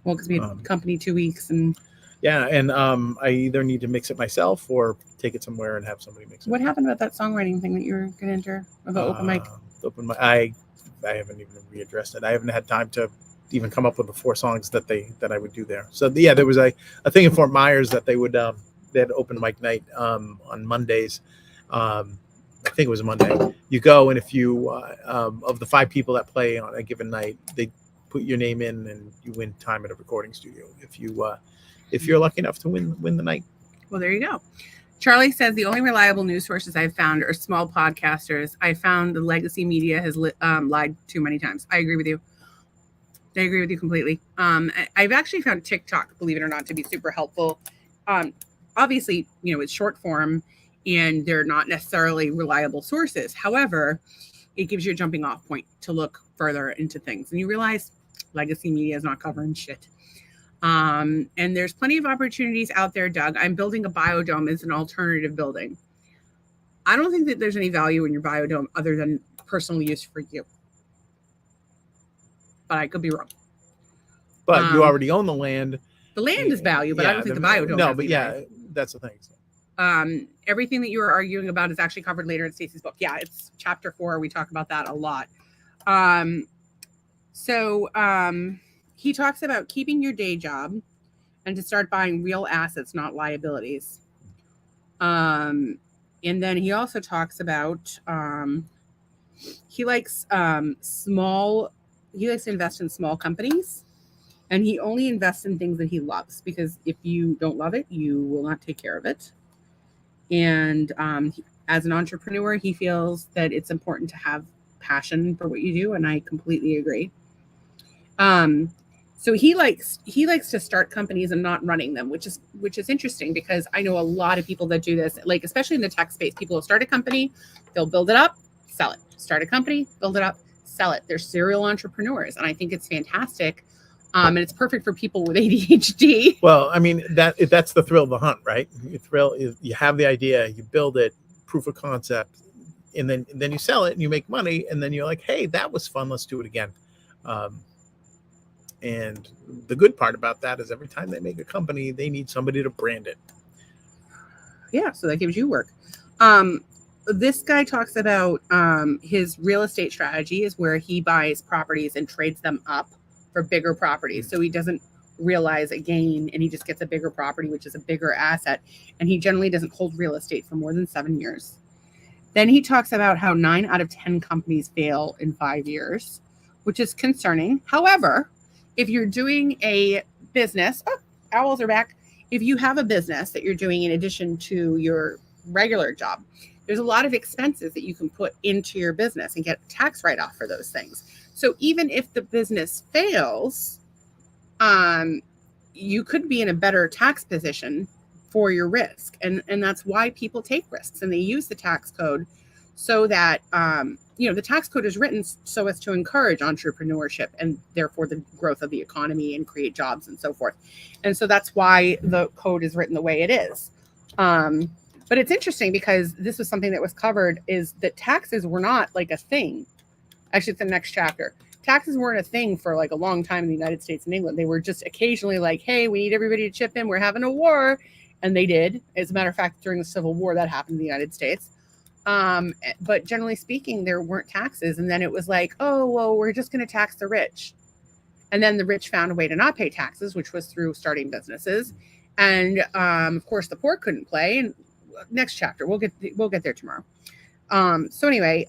Speaker 2: Well, because we had company 2 weeks and
Speaker 1: I either need to mix it myself or take it somewhere and have somebody mix it.
Speaker 2: What happened about that songwriting thing that you were going to enter about open mic?
Speaker 1: I haven't even readdressed it. I haven't had time to even come up with the 4 songs that I would do there. So there was a thing in Fort Myers that they had open mic night on Mondays. I think it was a Monday. You go, and if you of the 5 people that play on a given night, they put your name in and you win time at a recording studio if you're lucky enough to win the night.
Speaker 2: Well, there you go. Charlie says the only reliable news sources I've found are small podcasters. I found the legacy media has lied too many times. I agree with you. I agree with you completely. I've actually found TikTok, believe it or not, to be super helpful. Obviously, it's short form and they're not necessarily reliable sources. However, it gives you a jumping off point to look further into things. And you realize legacy media is not covering shit. And there's plenty of opportunities out there, Doug. I'm building a biodome as an alternative building. I don't think that there's any value in your biodome other than personal use for you. But I could be wrong.
Speaker 1: But you already own the land.
Speaker 2: The land is value, but I don't think the biodome.
Speaker 1: No, but that's the thing.
Speaker 2: Everything that you were arguing about is actually covered later in Stacey's book. Yeah, it's chapter 4. We talk about that a lot. He talks about keeping your day job and to start buying real assets, not liabilities. And then he also talks about he likes to invest in small companies, and he only invests in things that he loves, because if you don't love it, you will not take care of it. And as an entrepreneur, he feels that it's important to have passion for what you do, and I completely agree. So he likes to start companies and not running them, which is interesting, because I know a lot of people that do this, like especially in the tech space. People will start a company, they'll build it up, sell it. Start a company, build it up, sell it. They're serial entrepreneurs, and I think it's fantastic. And it's perfect for people with ADHD.
Speaker 1: Well, I mean, that's the thrill of the hunt, right? You have the idea, you build it, proof of concept, and then you sell it and you make money, and then you're like, hey, that was fun, let's do it again. And the good part about that is every time they make a company, they need somebody to brand it.
Speaker 2: Yeah, so that gives you work. This guy talks about his real estate strategy is where he buys properties and trades them up for bigger properties. So he doesn't realize a gain and he just gets a bigger property, which is a bigger asset. And he generally doesn't hold real estate for more than 7 years. Then he talks about how 9 out of 10 companies fail in 5 years, which is concerning. However, if you're doing a business, owls are back. If you have a business that you're doing in addition to your regular job, there's a lot of expenses that you can put into your business and get a tax write-off for those things. So even if the business fails, you could be in a better tax position for your risk. And that's why people take risks and they use the tax code so that, the tax code is written so as to encourage entrepreneurship and therefore the growth of the economy and create jobs and so forth. And so that's why the code is written the way it is. But it's interesting because this was something that was covered, is that taxes were not like a thing. Actually, it's the next chapter. Taxes weren't a thing for like a long time in the United States and England. They were just occasionally like, hey, we need everybody to chip in. We're having a war. And they did. As a matter of fact, during the Civil War, that happened in the United States. But generally speaking, there weren't taxes. And then it was like, oh, well, we're just going to tax the rich. And then the rich found a way to not pay taxes, which was through starting businesses. And of course, the poor couldn't play. And next chapter, we'll get there tomorrow. So anyway,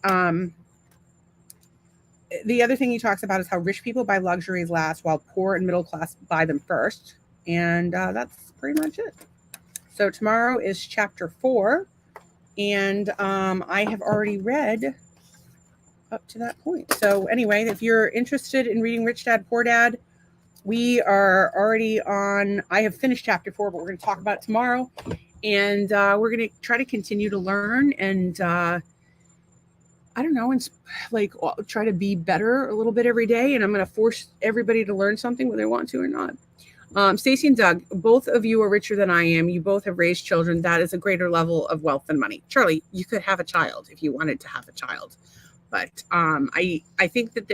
Speaker 2: the other thing he talks about is how rich people buy luxuries last while poor and middle class buy them first. And that's pretty much it. So tomorrow is chapter 4. And I have already read up to that point. So anyway, if you're interested in reading Rich Dad, Poor Dad, we are already on, I have finished chapter 4, but we're going to talk about it tomorrow. And we're going to try to continue to learn and I don't know, and like try to be better a little bit every day. And I'm going to force everybody to learn something whether they want to or not. Stacy and Doug, both of you are richer than I am. You both have raised children. That is a greater level of wealth than money. Charlie, you could have a child if you wanted to have a child. But I think that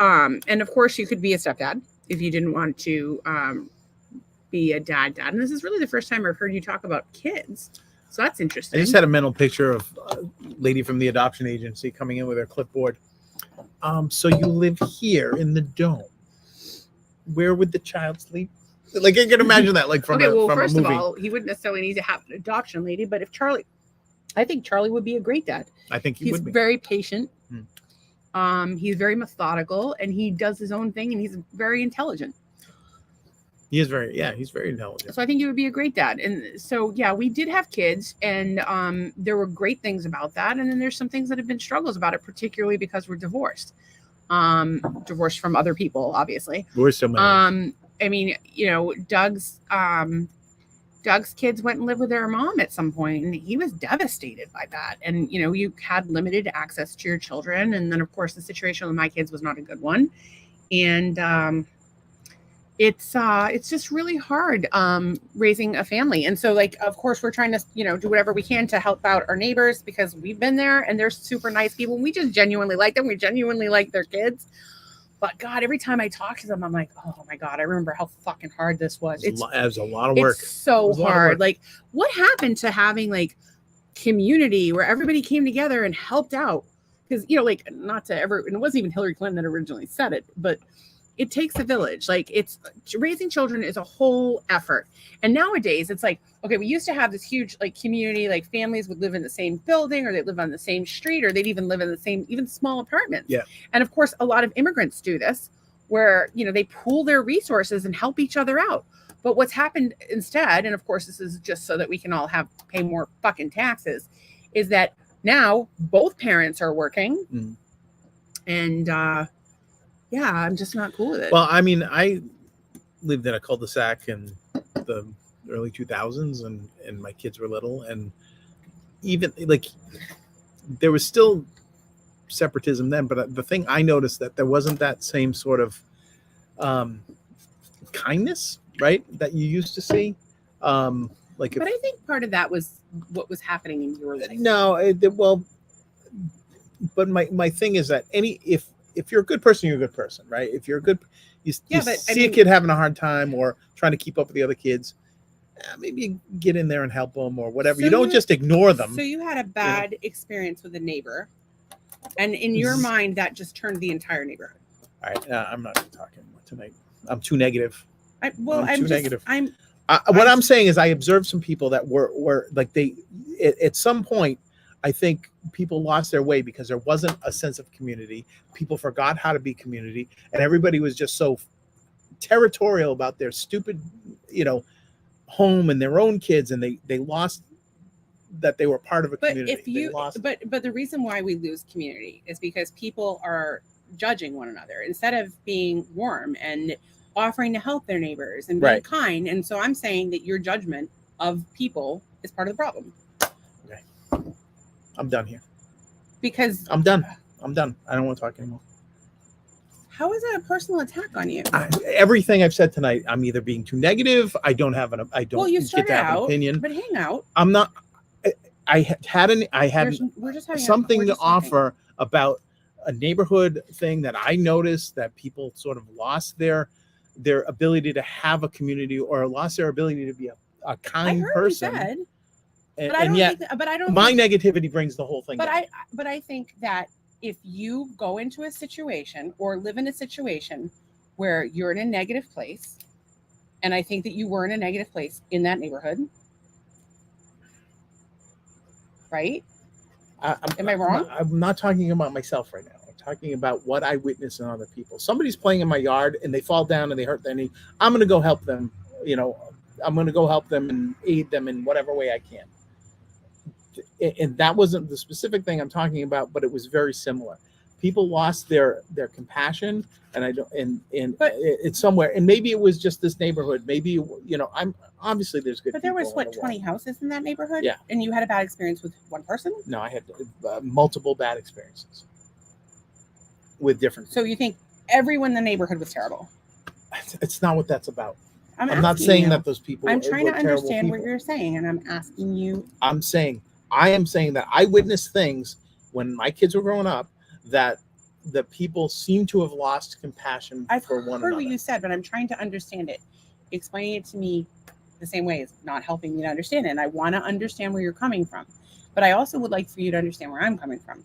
Speaker 2: and of course you could be a stepdad if you didn't want to be a dad. And this is really the first time I've heard you talk about kids. So that's interesting.
Speaker 1: I just had a mental picture of a lady from the adoption agency coming in with her clipboard. So you live here in the dome. Where would the child sleep? Like, I can imagine that, like from
Speaker 2: from
Speaker 1: first
Speaker 2: a movie. Of all, he wouldn't necessarily need to have an adoption lady, but I think Charlie would be a great dad.
Speaker 1: I think he would be.
Speaker 2: He's very patient. He's very methodical, and he does his own thing, and he's very intelligent.
Speaker 1: He's very intelligent.
Speaker 2: So I think he would be a great dad. And so, yeah, we did have kids, and there were great things about that. And then there's some things that have been struggles about it, particularly because we're divorced. Divorced from other people, obviously.
Speaker 1: We're so many.
Speaker 2: I mean, Doug's kids went and lived with their mom at some point, and he was devastated by that. And you had limited access to your children, and then of course the situation with my kids was not a good one, and it's just really hard raising a family. And so, like, of course, we're trying to do whatever we can to help out our neighbors because we've been there and they're super nice people. We just genuinely like them. We genuinely like their kids. But God, every time I talk to them, I'm like, oh my God, I remember how fucking hard this was. It was a lot of work. It's so hard. Like, what happened to having like community where everybody came together and helped out? Because, like, not to ever, and it wasn't even Hillary Clinton that originally said it, but it takes a village. Like, it's raising children is a whole effort. And nowadays it's like, okay, we used to have this huge like community, like families would live in the same building or they live on the same street or they'd even live in the same, even small apartments.
Speaker 1: Yeah.
Speaker 2: And of course, a lot of immigrants do this where, they pool their resources and help each other out. But what's happened instead, and of course, this is just so that we can all pay more fucking taxes, is that now both parents are working and, yeah, I'm just not cool with it.
Speaker 1: Well, I mean, I lived in a cul-de-sac in the early 2000s and my kids were little. And even like there was still separatism then. But the thing I noticed that there wasn't that same sort of kindness, right, that you used to see. But
Speaker 2: I think part of that was what was happening in your life.
Speaker 1: No, but my thing is that if you're a good person, you're a good person, right? If you're a good, you see a kid having a hard time or trying to keep up with the other kids, maybe get in there and help them or whatever.
Speaker 2: So
Speaker 1: you don't just ignore them.
Speaker 2: So you had a bad experience with a neighbor, and in your mind, that just turned the entire neighborhood.
Speaker 1: All right, I'm not talking tonight. I'm too negative.
Speaker 2: I'm
Speaker 1: negative.
Speaker 2: What
Speaker 1: I'm saying is I observed some people that were like at some point, I think people lost their way because there wasn't a sense of community. People forgot how to be community, and everybody was just so territorial about their stupid, home and their own kids, and they lost that they were part of a community.
Speaker 2: But the reason why we lose community is because people are judging one another instead of being warm and offering to help their neighbors and being kind. And so I'm saying that your judgment of people is part of the problem.
Speaker 1: Okay. I'm done here.
Speaker 2: Because
Speaker 1: I'm done. I don't want to talk anymore.
Speaker 2: How is that a personal attack on you?
Speaker 1: Everything I've said tonight, I'm either being too negative. I don't
Speaker 2: Well, you
Speaker 1: get to have an opinion.
Speaker 2: But hang out.
Speaker 1: I'm not. I had something to offer about a neighborhood thing that I noticed that people sort of lost their ability to have a community or lost their ability to be a kind person.
Speaker 2: What you said,
Speaker 1: but I don't. My negativity brings the whole thing.
Speaker 2: But I think that if you go into a situation or live in a situation where you're in a negative place, and I think that you were in a negative place in that neighborhood, right? Am I wrong?
Speaker 1: I'm not talking about myself right now. I'm talking about what I witness in other people. Somebody's playing in my yard and they fall down and they hurt their knee. I'm going to go help them. I'm going to go help them and aid them in whatever way I can. And that wasn't the specific thing I'm talking about, but it was very similar. People lost their compassion, and but it's somewhere. And maybe it was just this neighborhood. Maybe I'm obviously there's good.
Speaker 2: But there was 20 houses in that neighborhood.
Speaker 1: Yeah,
Speaker 2: and you had a bad experience with one person.
Speaker 1: No, I had multiple bad experiences with different.
Speaker 2: So you think everyone in the neighborhood was terrible?
Speaker 1: It's not what that's about.
Speaker 2: I'm
Speaker 1: not saying that those people.
Speaker 2: I'm trying to understand what you're saying, and I'm asking you.
Speaker 1: I am saying that I witnessed things when my kids were growing up that the people seem to have lost compassion for one another. I've heard
Speaker 2: what you said, but I'm trying to understand it. Explaining it to me the same way is not helping me to understand it. And I want to understand where you're coming from. But I also would like for you to understand where I'm coming from.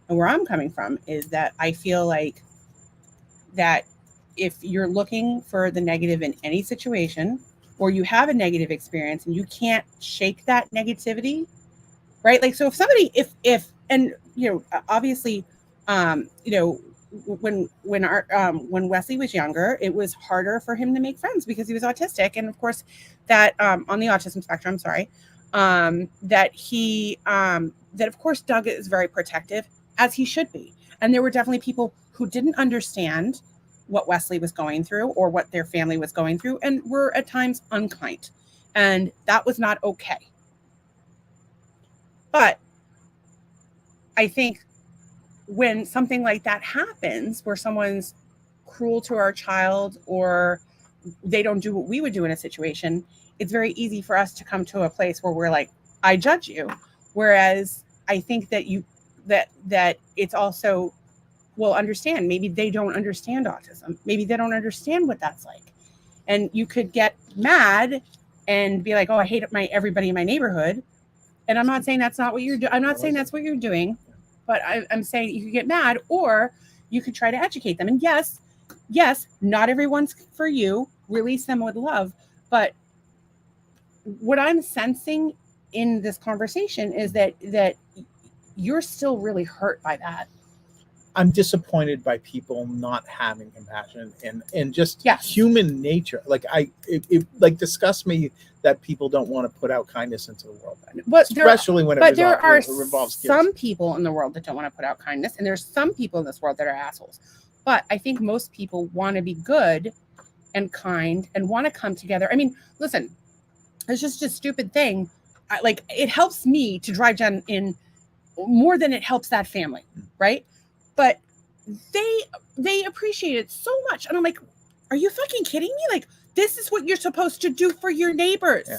Speaker 2: And where I'm coming from is that I feel like that if you're looking for the negative in any situation, or you have a negative experience and you can't shake that negativity, right? Like, so if somebody, obviously, when Wesley was younger, it was harder for him to make friends because he was autistic. And of course that, on the autism spectrum, that of course Doug is very protective, as he should be. And there were definitely people who didn't understand what Wesley was going through or what their family was going through and were at times unkind. And that was not okay. But I think when something like that happens, where someone's cruel to our child or they don't do what we would do in a situation, it's very easy for us to come to a place where we're like, I judge you. Whereas I think that that it's also, well, understand, maybe they don't understand autism. Maybe they don't understand what that's like. And you could get mad and be like, oh, I hate everybody in my neighborhood. And I'm not saying that's not what you're doing. I'm not saying that's what you're doing, but I'm saying you could get mad, or you could try to educate them. And yes, not everyone's for you. Release them with love. But what I'm sensing in this conversation is that you're still really hurt by that.
Speaker 1: I'm disappointed by people not having compassion and just human nature. Like it disgusts me that people don't want to put out kindness into the world, especially when it involves kids.
Speaker 2: Some people in the world that don't want to put out kindness, and there's some people in this world that are assholes. But I think most people want to be good and kind and want to come together. I mean, listen, it's just a stupid thing. It helps me to drive Jen in more than it helps that family, right? But they appreciate it so much. And I'm like, are you fucking kidding me? Like, this is what you're supposed to do for your neighbors. Yeah.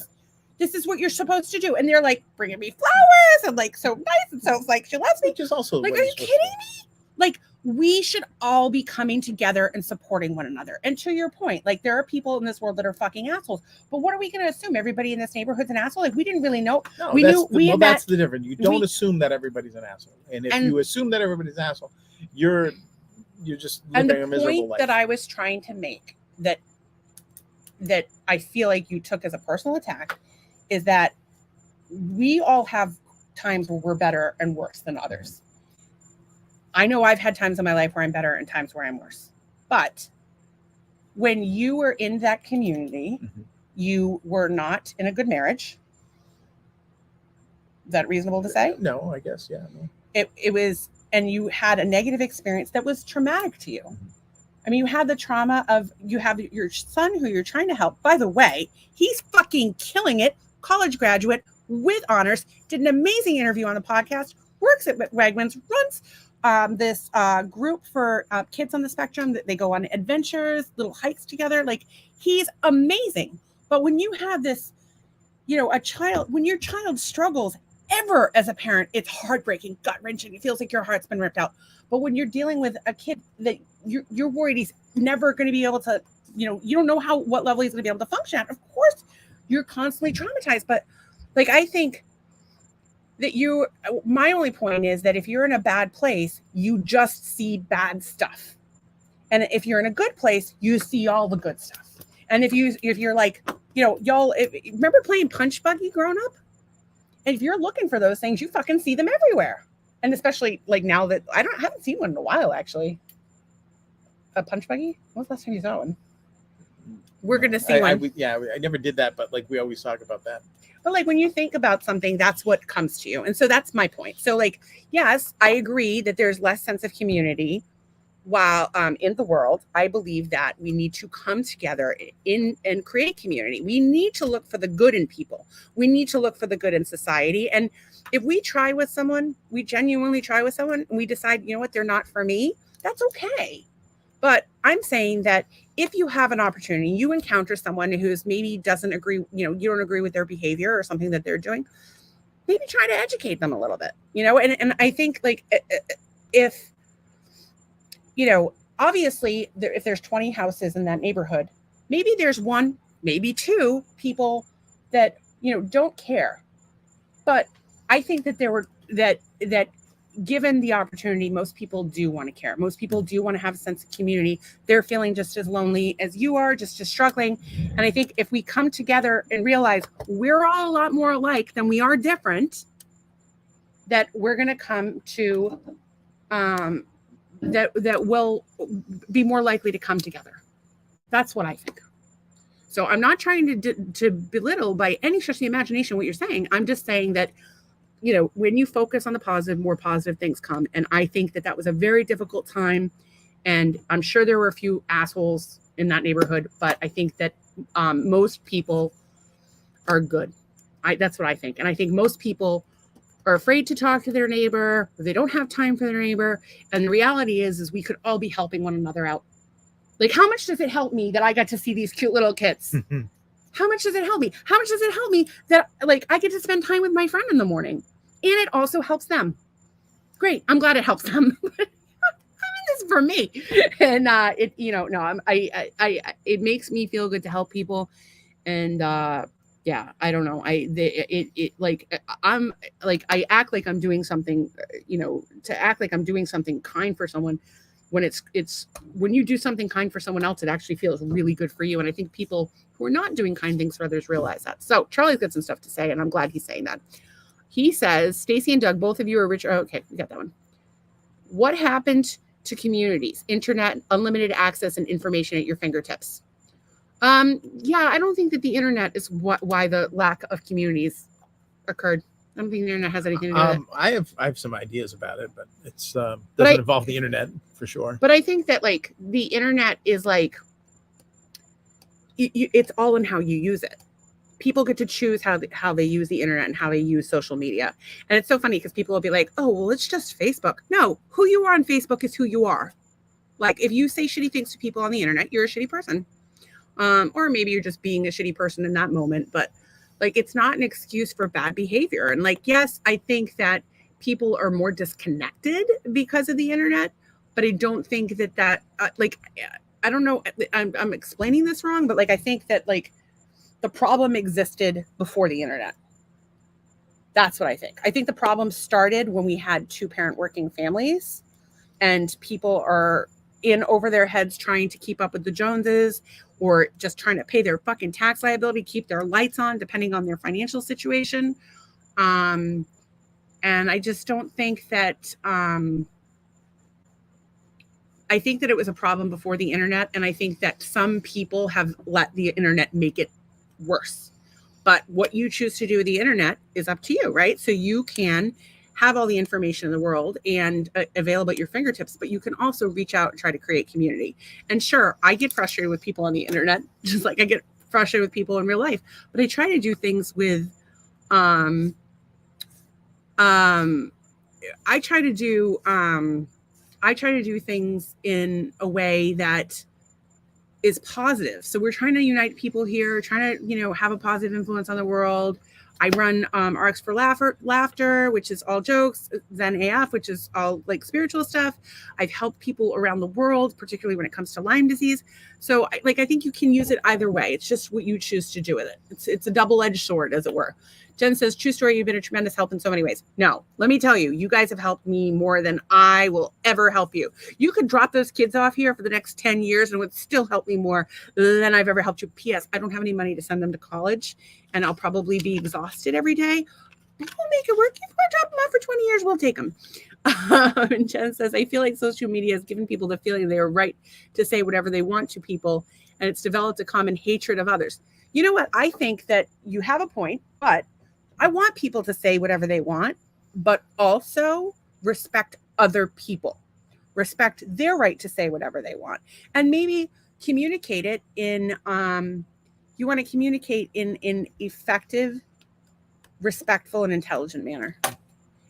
Speaker 2: This is what you're supposed to do. And they're like bringing me flowers and like so nice. And so it's like, she loves me.
Speaker 1: Which is also
Speaker 2: like, are you kidding me? Like, we should all be coming together and supporting one another. And to your point, like there are people in this world that are fucking assholes. But what are we going to assume? Everybody in this neighborhood's an asshole? Like we didn't really know.
Speaker 1: No,
Speaker 2: we
Speaker 1: that's
Speaker 2: knew.
Speaker 1: that's the difference. You don't assume that everybody's an asshole. And if you assume that everybody's an asshole, you're just living a miserable life. And the point
Speaker 2: that I was trying to make that I feel like you took as a personal attack is that we all have times where we're better and worse than others. I know I've had times in my life where I'm better and times where I'm worse. But when you were in that community, you were not in a good marriage. Is that reasonable to say?
Speaker 1: No, I guess, yeah. No.
Speaker 2: It was, and you had a negative experience that was traumatic to you. I mean, you had the trauma of, you have your son who you're trying to help. By the way, he's fucking killing it. College graduate with honors, did an amazing interview on the podcast, works at Wegmans, runs this group for kids on the spectrum that they go on adventures, little hikes together. Like he's amazing. But when you have this, a child, when your child struggles ever as a parent, it's heartbreaking, gut wrenching. It feels like your heart's been ripped out. But when you're dealing with a kid that you're worried he's never going to be able to, you don't know what level he's going to be able to function at. Of course, you're constantly traumatized. But like, I think that my only point is that if you're in a bad place, you just see bad stuff. And if you're in a good place, you see all the good stuff. And if you're like, y'all, remember playing Punch Buggy growing up? And if you're looking for those things, you fucking see them everywhere. And especially like now that I haven't seen one in a while, actually. A Punch Buggy? When was the last time you saw one? We're going to see one.
Speaker 1: I never did that, but like we always talk about that.
Speaker 2: But like when you think about something, that's what comes to you. And so that's my point. So like, yes, I agree that there's less sense of community while in the world. I believe that we need to come together and create community. We need to look for the good in people. We need to look for the good in society. And if we try with someone, we genuinely try with someone and we decide, they're not for me, that's okay. But I'm saying that if you have an opportunity, you encounter someone who's maybe doesn't agree, you don't agree with their behavior or something that they're doing, maybe try to educate them a little bit, and I think like if, obviously if there's 20 houses in that neighborhood, maybe there's one, maybe two people that, don't care. But I think that that given the opportunity, most people do want to care. Most people do want to have a sense of community. They're feeling just as lonely as you are, just as struggling. And I think if we come together and realize we're all a lot more alike than we are different, that we're going to come to, that will be more likely to come together. That's what I think. So I'm not trying to belittle by any stretch of the imagination what you're saying. I'm just saying that, when you focus on the positive, more positive things come. And I think that was a very difficult time. And I'm sure there were a few assholes in that neighborhood, but I think that most people are good. That's what I think. And I think most people are afraid to talk to their neighbor, or they don't have time for their neighbor. And the reality is we could all be helping one another out. Like, how much does it help me that I got to see these cute little kids? How much does it help me? How much does it help me that like I get to spend time with my friend in the morning? And it also helps them. Great. I'm glad it helps them. I mean, this is for me. And it makes me feel good to help people. And I don't know. I act like I'm doing something, to act like I'm doing something kind for someone. When it's when you do something kind for someone else, it actually feels really good for you. And I think people who are not doing kind things for others realize that. So Charlie's got some stuff to say, and I'm glad he's saying that. He says, Stacy and Doug, both of you are rich. Oh, okay, we got that one. What happened to communities, internet, unlimited access, and information at your fingertips? I don't think that the internet is why the lack of communities occurred. I don't think the internet has anything to do with it.
Speaker 1: I have some ideas about it, but it's doesn't involve the internet for sure.
Speaker 2: But I think that like the internet is like it's all in how you use it. People get to choose how they use the internet and how they use social media. And it's so funny because people will be like, oh, well, it's just Facebook. No, who you are on Facebook is who you are. Like if you say shitty things to people on the internet, you're a shitty person. Or maybe you're just being a shitty person in that moment. But like, it's not an excuse for bad behavior. And like, yes, I think that people are more disconnected because of the internet. but I don't think that like, I don't know, I'm explaining this wrong, but like I think that like the problem existed before the internet. That's what I think. I think the problem started when we had 2-parent working families and people are in over their heads trying to keep up with the Joneses or just trying to pay their fucking tax liability, keep their lights on, depending on their financial situation. And I just don't think that, I think that it was a problem before the internet. And I think that some people have let the internet make it worse. But what you choose to do with the internet is up to you, right? So you can have all the information in the world and available at your fingertips, but you can also reach out and try to create community. And sure, I get frustrated with people on the internet, just like I get frustrated with people in real life, but I try to do things with, I try to do things in a way that is positive. So we're trying to unite people here, trying to, have a positive influence on the world. I run RX for Laughter, which is all jokes, Zen AF, which is all like spiritual stuff. I've helped people around the world, particularly when it comes to Lyme disease. So I think you can use it either way. It's just what you choose to do with it. It's a double-edged sword, as it were. Jen says, true story, you've been a tremendous help in so many ways. No, let me tell you, you guys have helped me more than I will ever help you. You could drop those kids off here for the next 10 years and it would still help me more than I've ever helped you. P.S. I don't have any money to send them to college and I'll probably be exhausted every day. We'll make it work. If we're drop them off for 20 years, we'll take them. And Jen says, I feel like social media has given people the feeling they are right to say whatever they want to people, and it's developed a common hatred of others. You know what? I think that you have a point, but I want people to say whatever they want, but also respect other people, respect their right to say whatever they want, and maybe communicate it in, you want to communicate in effective, respectful, and intelligent manner.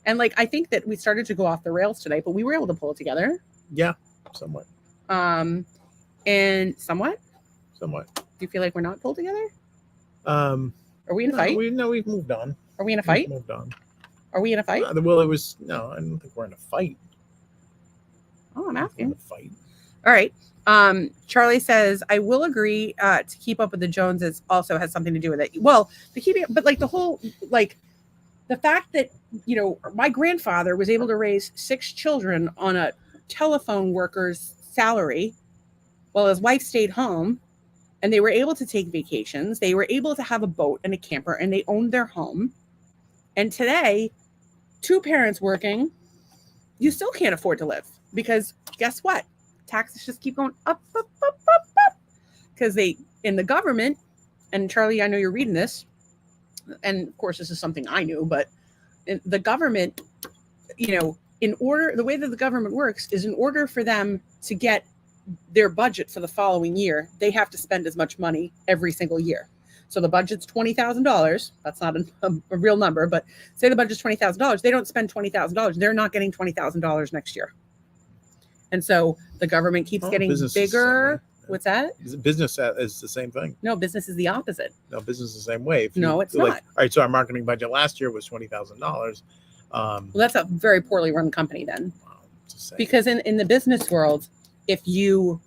Speaker 2: And like, I think that we started to go off the rails today, but we were able to pull it together.
Speaker 1: Yeah, somewhat.
Speaker 2: And somewhat. Do you feel like we're not pulled together? Are we in a fight?
Speaker 1: We've moved on.
Speaker 2: Are we in a fight?
Speaker 1: We've moved on.
Speaker 2: Are we in a fight?
Speaker 1: Well, it was, no, I don't think we're in a fight.
Speaker 2: Oh, I'm asking.
Speaker 1: A fight.
Speaker 2: All right. Charlie says, I will agree to keep up with the Joneses also has something to do with it. Well, but like the whole, like the fact that, my grandfather was able to raise 6 children on a telephone worker's salary while his wife stayed home, and they were able to take vacations. They were able to have a boat and a camper, and they owned their home. And today, 2 parents working, you still can't afford to live because guess what? Taxes just keep going up. Because they, in the government, and Charlie, I know you're reading this, and of course this is something I knew, but in the government, the way that the government works is in order for them to get their budget for the following year, they have to spend as much money every single year. So the budget's $20,000. That's not a real number, but say the budget's $20,000. They don't spend $20,000. They're not getting $20,000 next year. And so the government keeps getting bigger. What's that?
Speaker 1: Business is the same thing.
Speaker 2: No, business is the opposite.
Speaker 1: No, business is the same way.
Speaker 2: No, it's not.
Speaker 1: All right, so our marketing budget last year was $20,000.
Speaker 2: Well, that's a very poorly run company then. Because in the business world, if you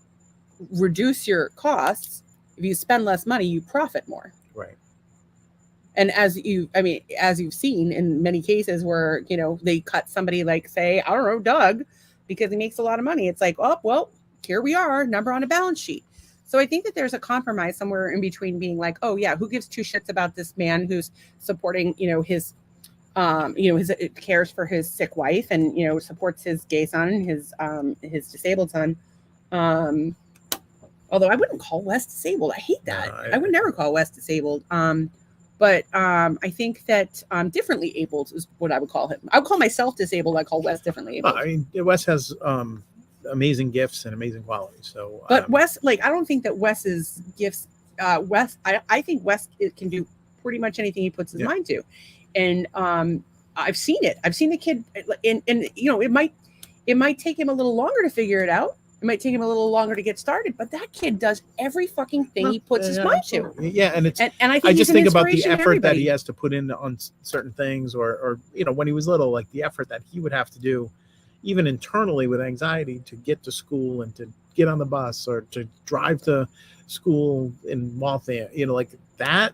Speaker 2: reduce your costs, if you spend less money, you profit more.
Speaker 1: Right.
Speaker 2: And as you've seen in many cases where, they cut somebody like, say, I don't know, Doug, because he makes a lot of money. It's like, oh, well, here we are, number on a balance sheet. So I think that there's a compromise somewhere in between being like, oh yeah, who gives 2 shits about this man who's supporting, his cares for his sick wife and, supports his gay son and his disabled son. Although I wouldn't call Wes disabled. I hate that. I would never call Wes disabled. But I think that differently abled is what I would call him. I would call myself disabled. I call Wes differently abled.
Speaker 1: I mean, Wes has amazing gifts and amazing qualities. So,
Speaker 2: but Wes, I don't think that Wes's gifts. I think Wes can do pretty much anything he puts his mind to, and I've seen it. I've seen the kid, and it might take him a little longer to figure it out. It might take him a little longer to get started, but that kid does every fucking thing he puts his mind to.
Speaker 1: Yeah, and it's.
Speaker 2: And I think
Speaker 1: I just think about the effort
Speaker 2: everybody.
Speaker 1: that he has to put in on certain things, or when he was little, like the effort that he would have to do, even internally with anxiety to get to school and to get on the bus or to drive to school in Waltham, like that,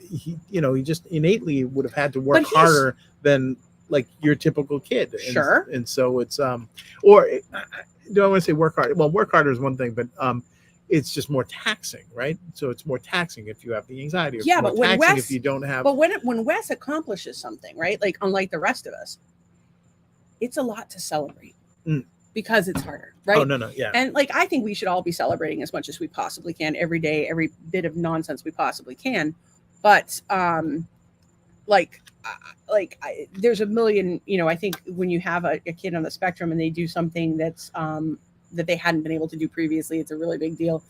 Speaker 1: he just innately would have had to work harder than like your typical kid.
Speaker 2: Sure.
Speaker 1: And so it's or do I want to say work hard? Well, work harder is one thing, but it's just more taxing, right? So it's more taxing if you have the anxiety.
Speaker 2: Yeah, but when Wes,
Speaker 1: if you don't have,
Speaker 2: but when Wes accomplishes something, right? Like unlike the rest of us, it's a lot to celebrate because it's harder, right?
Speaker 1: Oh no, yeah.
Speaker 2: And like I think we should all be celebrating as much as we possibly can every day, every bit of nonsense we possibly can. But there's a million, I think when you have a kid on the spectrum and they do something that's that they hadn't been able to do previously, it's a really big deal.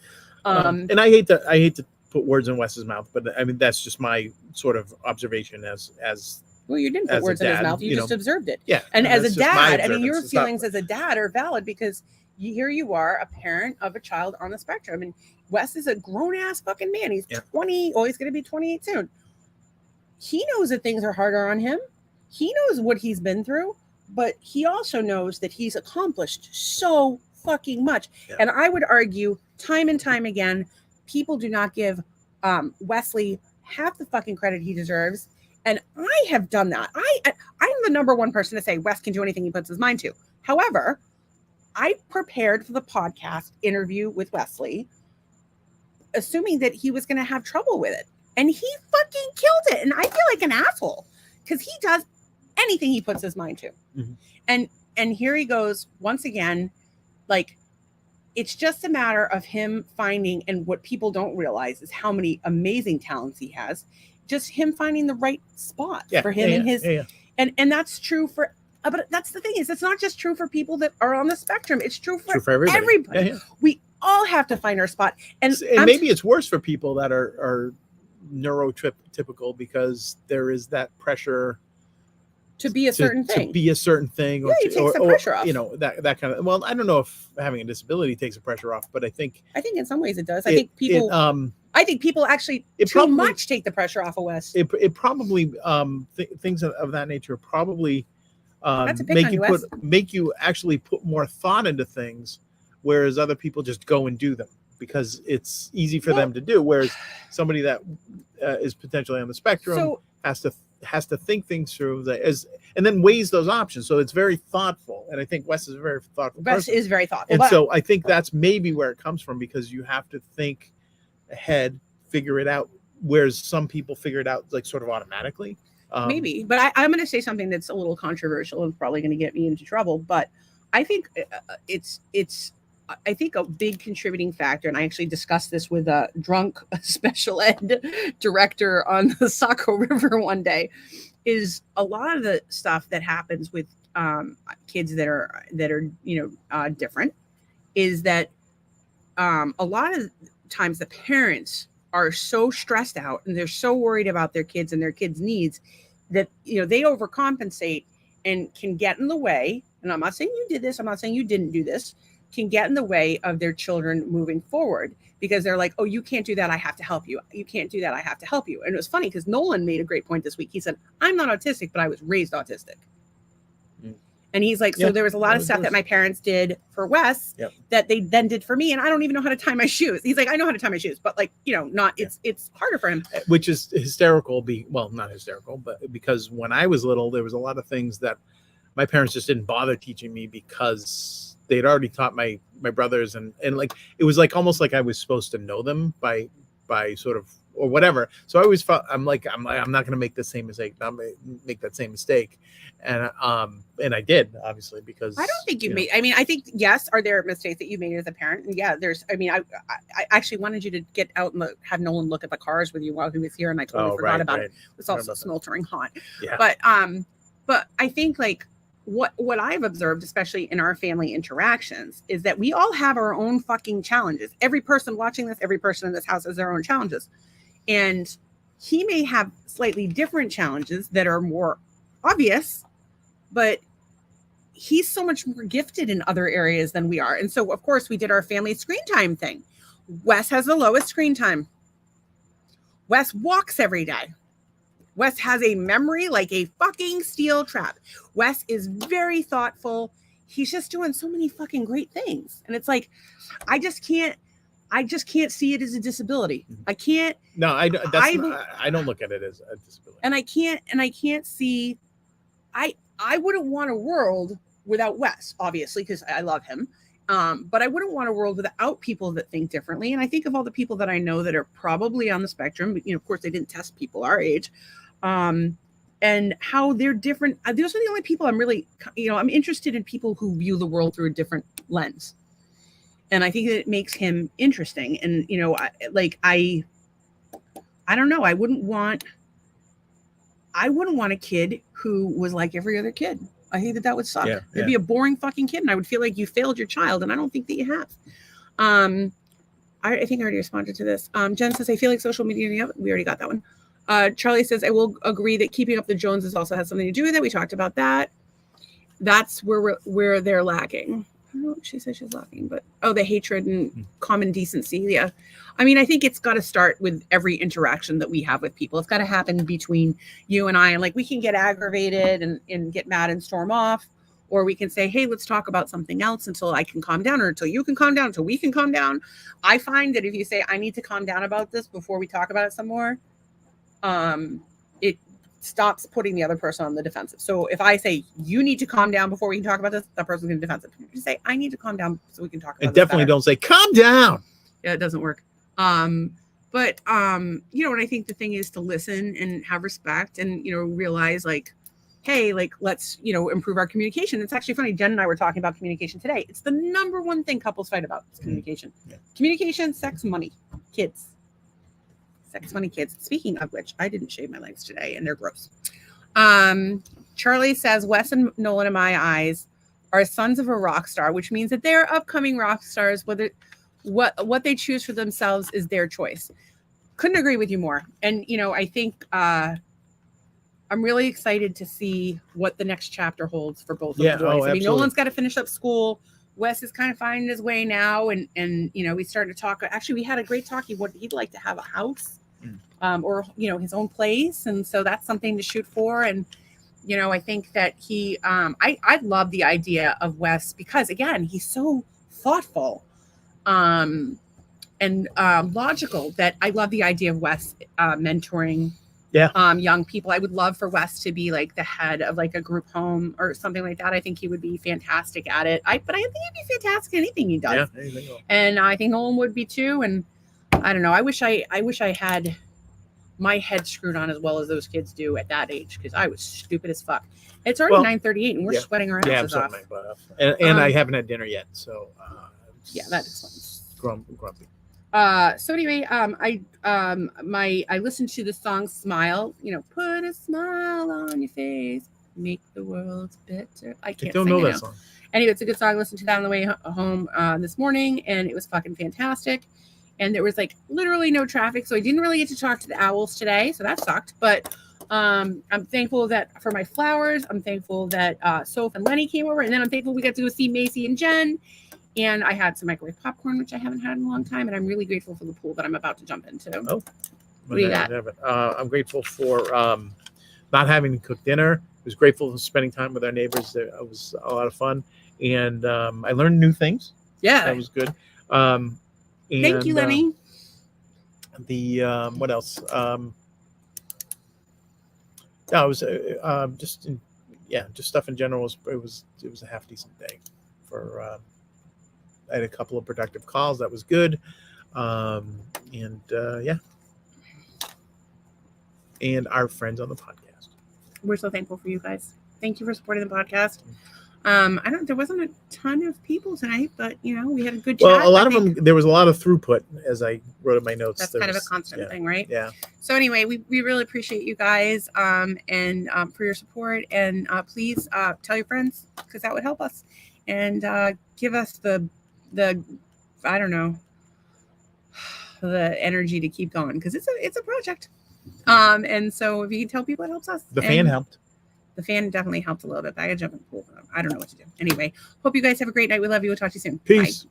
Speaker 1: And I hate to put words in Wes's mouth, but I mean that's just my sort of observation as
Speaker 2: well, you didn't put words in his mouth, you just observed it.
Speaker 1: Yeah.
Speaker 2: And as a dad, I mean your feelings as a dad are valid because here you are, a parent of a child on the spectrum, and Wes is a grown ass fucking man. He's 20. Oh, he's going to be 28 soon. He knows that things are harder on him. He knows what he's been through, but he also knows that he's accomplished so fucking much. Yeah. And I would argue time and time again, people do not give Wesley half the fucking credit he deserves. And I have done that. I'm the number one person to say Wes can do anything he puts his mind to. However, I prepared for the podcast interview with Wesley, assuming that he was going to have trouble with it. And he fucking killed it. And I feel like an asshole because he does anything he puts his mind to. Mm-hmm. And here he goes once again, like it's just a matter of him finding, and what people don't realize is how many amazing talents he has. Just him finding the right spot for him and his, and that's true for, but that's the thing is, it's not just true for people that are on the spectrum. It's true for everybody. Yeah. We all have to find our spot. And
Speaker 1: maybe it's worse for people that are neurotypical because there is that pressure
Speaker 2: to be a certain thing.
Speaker 1: To be a certain thing.
Speaker 2: Yeah, it takes the pressure off.
Speaker 1: That kind of, well, I don't know if having a disability takes the pressure off, but I think
Speaker 2: in some ways it does. I think people actually much take the pressure off of Wes.
Speaker 1: It probably things of that nature probably make you actually put more thought into things, whereas other people just go and do them because it's easy for them to do. Whereas somebody that is potentially on the spectrum has to think things through and then weighs those options. So it's very thoughtful. And I think Wes is a very thoughtful person.
Speaker 2: Wes is very thoughtful.
Speaker 1: And so I think that's maybe where it comes from, because you have to think ahead, figure it out, whereas some people figure it out like sort of automatically.
Speaker 2: Maybe, but I'm going to say something that's a little controversial and probably going to get me into trouble. But I think I think a big contributing factor, and I actually discussed this with a drunk special ed director on the Saco River one day, is a lot of the stuff that happens with kids that are different, is that a lot of times the parents are so stressed out and they're so worried about their kids and their kids' needs that they overcompensate and can get in the way. And I'm not saying you did this, I'm not saying you didn't do this, can get in the way of their children moving forward, because they're like, oh, you can't do that, I have to help you. You can't do that, I have to help you. And it was funny because Nolan made a great point this week. He said, I'm not autistic, but I was raised autistic. And he's like, so there was a lot of stuff that my parents did for Wes that they then did for me. And I don't even know how to tie my shoes. He's like, I know how to tie my shoes, but it's harder for him.
Speaker 1: Which is hysterical. Not hysterical, but because when I was little, there was a lot of things that my parents just didn't bother teaching me because they'd already taught my brothers. And like, it was like, almost like I was supposed to know them by sort of, or whatever. So I always felt, I'm not going to make the same mistake, not make that same mistake. And I did, obviously, because
Speaker 2: I don't think you made, I think, yes, are there mistakes that you made as a parent? And yeah, I actually wanted you to get out and have Nolan look at the cars with you while he was here. And I totally forgot about it. It was also smoldering hot. Yeah. But I think like what I've observed, especially in our family interactions, is that we all have our own fucking challenges. Every person watching this, every person in this house has their own challenges. And he may have slightly different challenges that are more obvious, but he's so much more gifted in other areas than we are. And so, of course, we did our family screen time thing. Wes has the lowest screen time. Wes walks every day. Wes has a memory like a fucking steel trap. Wes is very thoughtful. he's just doing so many fucking great things. And it's like, I just can't see it as a disability. I can't.
Speaker 1: No, I don't look at it as a disability.
Speaker 2: And I can't see, I wouldn't want a world without Wes, obviously, because I love him. But I wouldn't want a world without people that think differently. And I think of all the people that I know that are probably on the spectrum, but, of course they didn't test people our age, and how they're different. Those are the only people I'm really, I'm interested in, people who view the world through a different lens. And I think that it makes him interesting. And, I don't know. I wouldn't want a kid who was like every other kid. I think that would suck.
Speaker 1: Yeah,
Speaker 2: It'd be a boring fucking kid. And I would feel like you failed your child. And I don't think that you have. I think I already responded to this. Jen says, I feel like social media. Yep, we already got that one. Charlie says, I will agree that keeping up the Joneses also has something to do with it. We talked about that. That's where they're lacking. I don't know what she says she's lacking, but the hatred and common decency. Yeah. I mean, I think it's got to start with every interaction that we have with people. It's got to happen between you and I. And like, we can get aggravated and get mad and storm off, or we can say, hey, let's talk about something else until I can calm down, or until you can calm down, until we can calm down. I find that if you say, I need to calm down about this before we talk about it some more, it stops putting the other person on the defensive. So if I say, you need to calm down before we can talk about this, that person's going to defensive. You say, I need to calm down so we can talk about
Speaker 1: it. And definitely don't say, calm down.
Speaker 2: Yeah, it doesn't work. But and I think the thing is to listen and have respect and, realize like, hey, like, let's, improve our communication. It's actually funny. Jen and I were talking about communication today. It's the number one thing couples fight about is communication. Yeah. Communication, sex, money, kids. Sex, money, kids. Speaking of which, I didn't shave my legs today and they're gross. Charlie says, Wes and Nolan, in my eyes, are sons of a rock star, which means that they're upcoming rock stars, whether what they choose for themselves is their choice. Couldn't agree with you more. And, I think I'm really excited to see what the next chapter holds for both of the boys. I mean, Nolan's got to finish up school. Wes is kind of finding his way now. And we started to talk. Actually, we had a great talk. He'd like to have a house or, his own place. And so that's something to shoot for. And, I think that I love the idea of Wes because, again, he's so thoughtful and logical that I love the idea of Wes mentoring young people. I would love for Wes to be like the head of like a group home or something like that. I think he would be fantastic at it. But I think he'd be fantastic at anything he does. Yeah, and I think Nolan would be too. And I don't know. I wish I had my head screwed on as well as those kids do at that age, because I was stupid as fuck. It's already 9:38 and we're sweating our asses off.
Speaker 1: And I haven't had dinner yet, so
Speaker 2: that is
Speaker 1: grumpy.
Speaker 2: So anyway, I listened to the song Smile, put a smile on your face, make the world better. I don't know that song. Anyway, it's a good song. I listened to that on the way home this morning, and it was fucking fantastic. And there was like literally no traffic, so I didn't really get to talk to the owls today, so that sucked. But I'm thankful that for my flowers. I'm thankful that Soph and Lenny came over, and then I'm thankful we got to go see Macy and Jen. And I had some microwave popcorn, which I haven't had in a long time. And I'm really grateful for the pool that I'm about to jump into.
Speaker 1: Oh,
Speaker 2: what do you got?
Speaker 1: I'm grateful for not having to cook dinner. I was grateful for spending time with our neighbors. It was a lot of fun. And I learned new things.
Speaker 2: Yeah.
Speaker 1: That was good.
Speaker 2: Thank you, Lenny.
Speaker 1: What else? It was just stuff in general. It was a half decent day for. I had a couple of productive calls. That was good. And our friends on the podcast.
Speaker 2: We're so thankful for you guys. Thank you for supporting the podcast. There wasn't a ton of people tonight, but we had a good chat.
Speaker 1: Well, a lot of them, there was a lot of throughput, as I wrote in my notes.
Speaker 2: That's kind of a constant thing, right?
Speaker 1: Yeah.
Speaker 2: So anyway, we really appreciate you guys and for your support, and please tell your friends, because that would help us, and give us the I don't know, the energy to keep going, because it's a project. And so if you can tell people, it helps us.
Speaker 1: The fan helped.
Speaker 2: The fan definitely helped a little bit. I gotta jump in the pool. I don't know what to do. Anyway, hope you guys have a great night. We love you. We'll talk to you soon.
Speaker 1: Peace.
Speaker 2: Bye.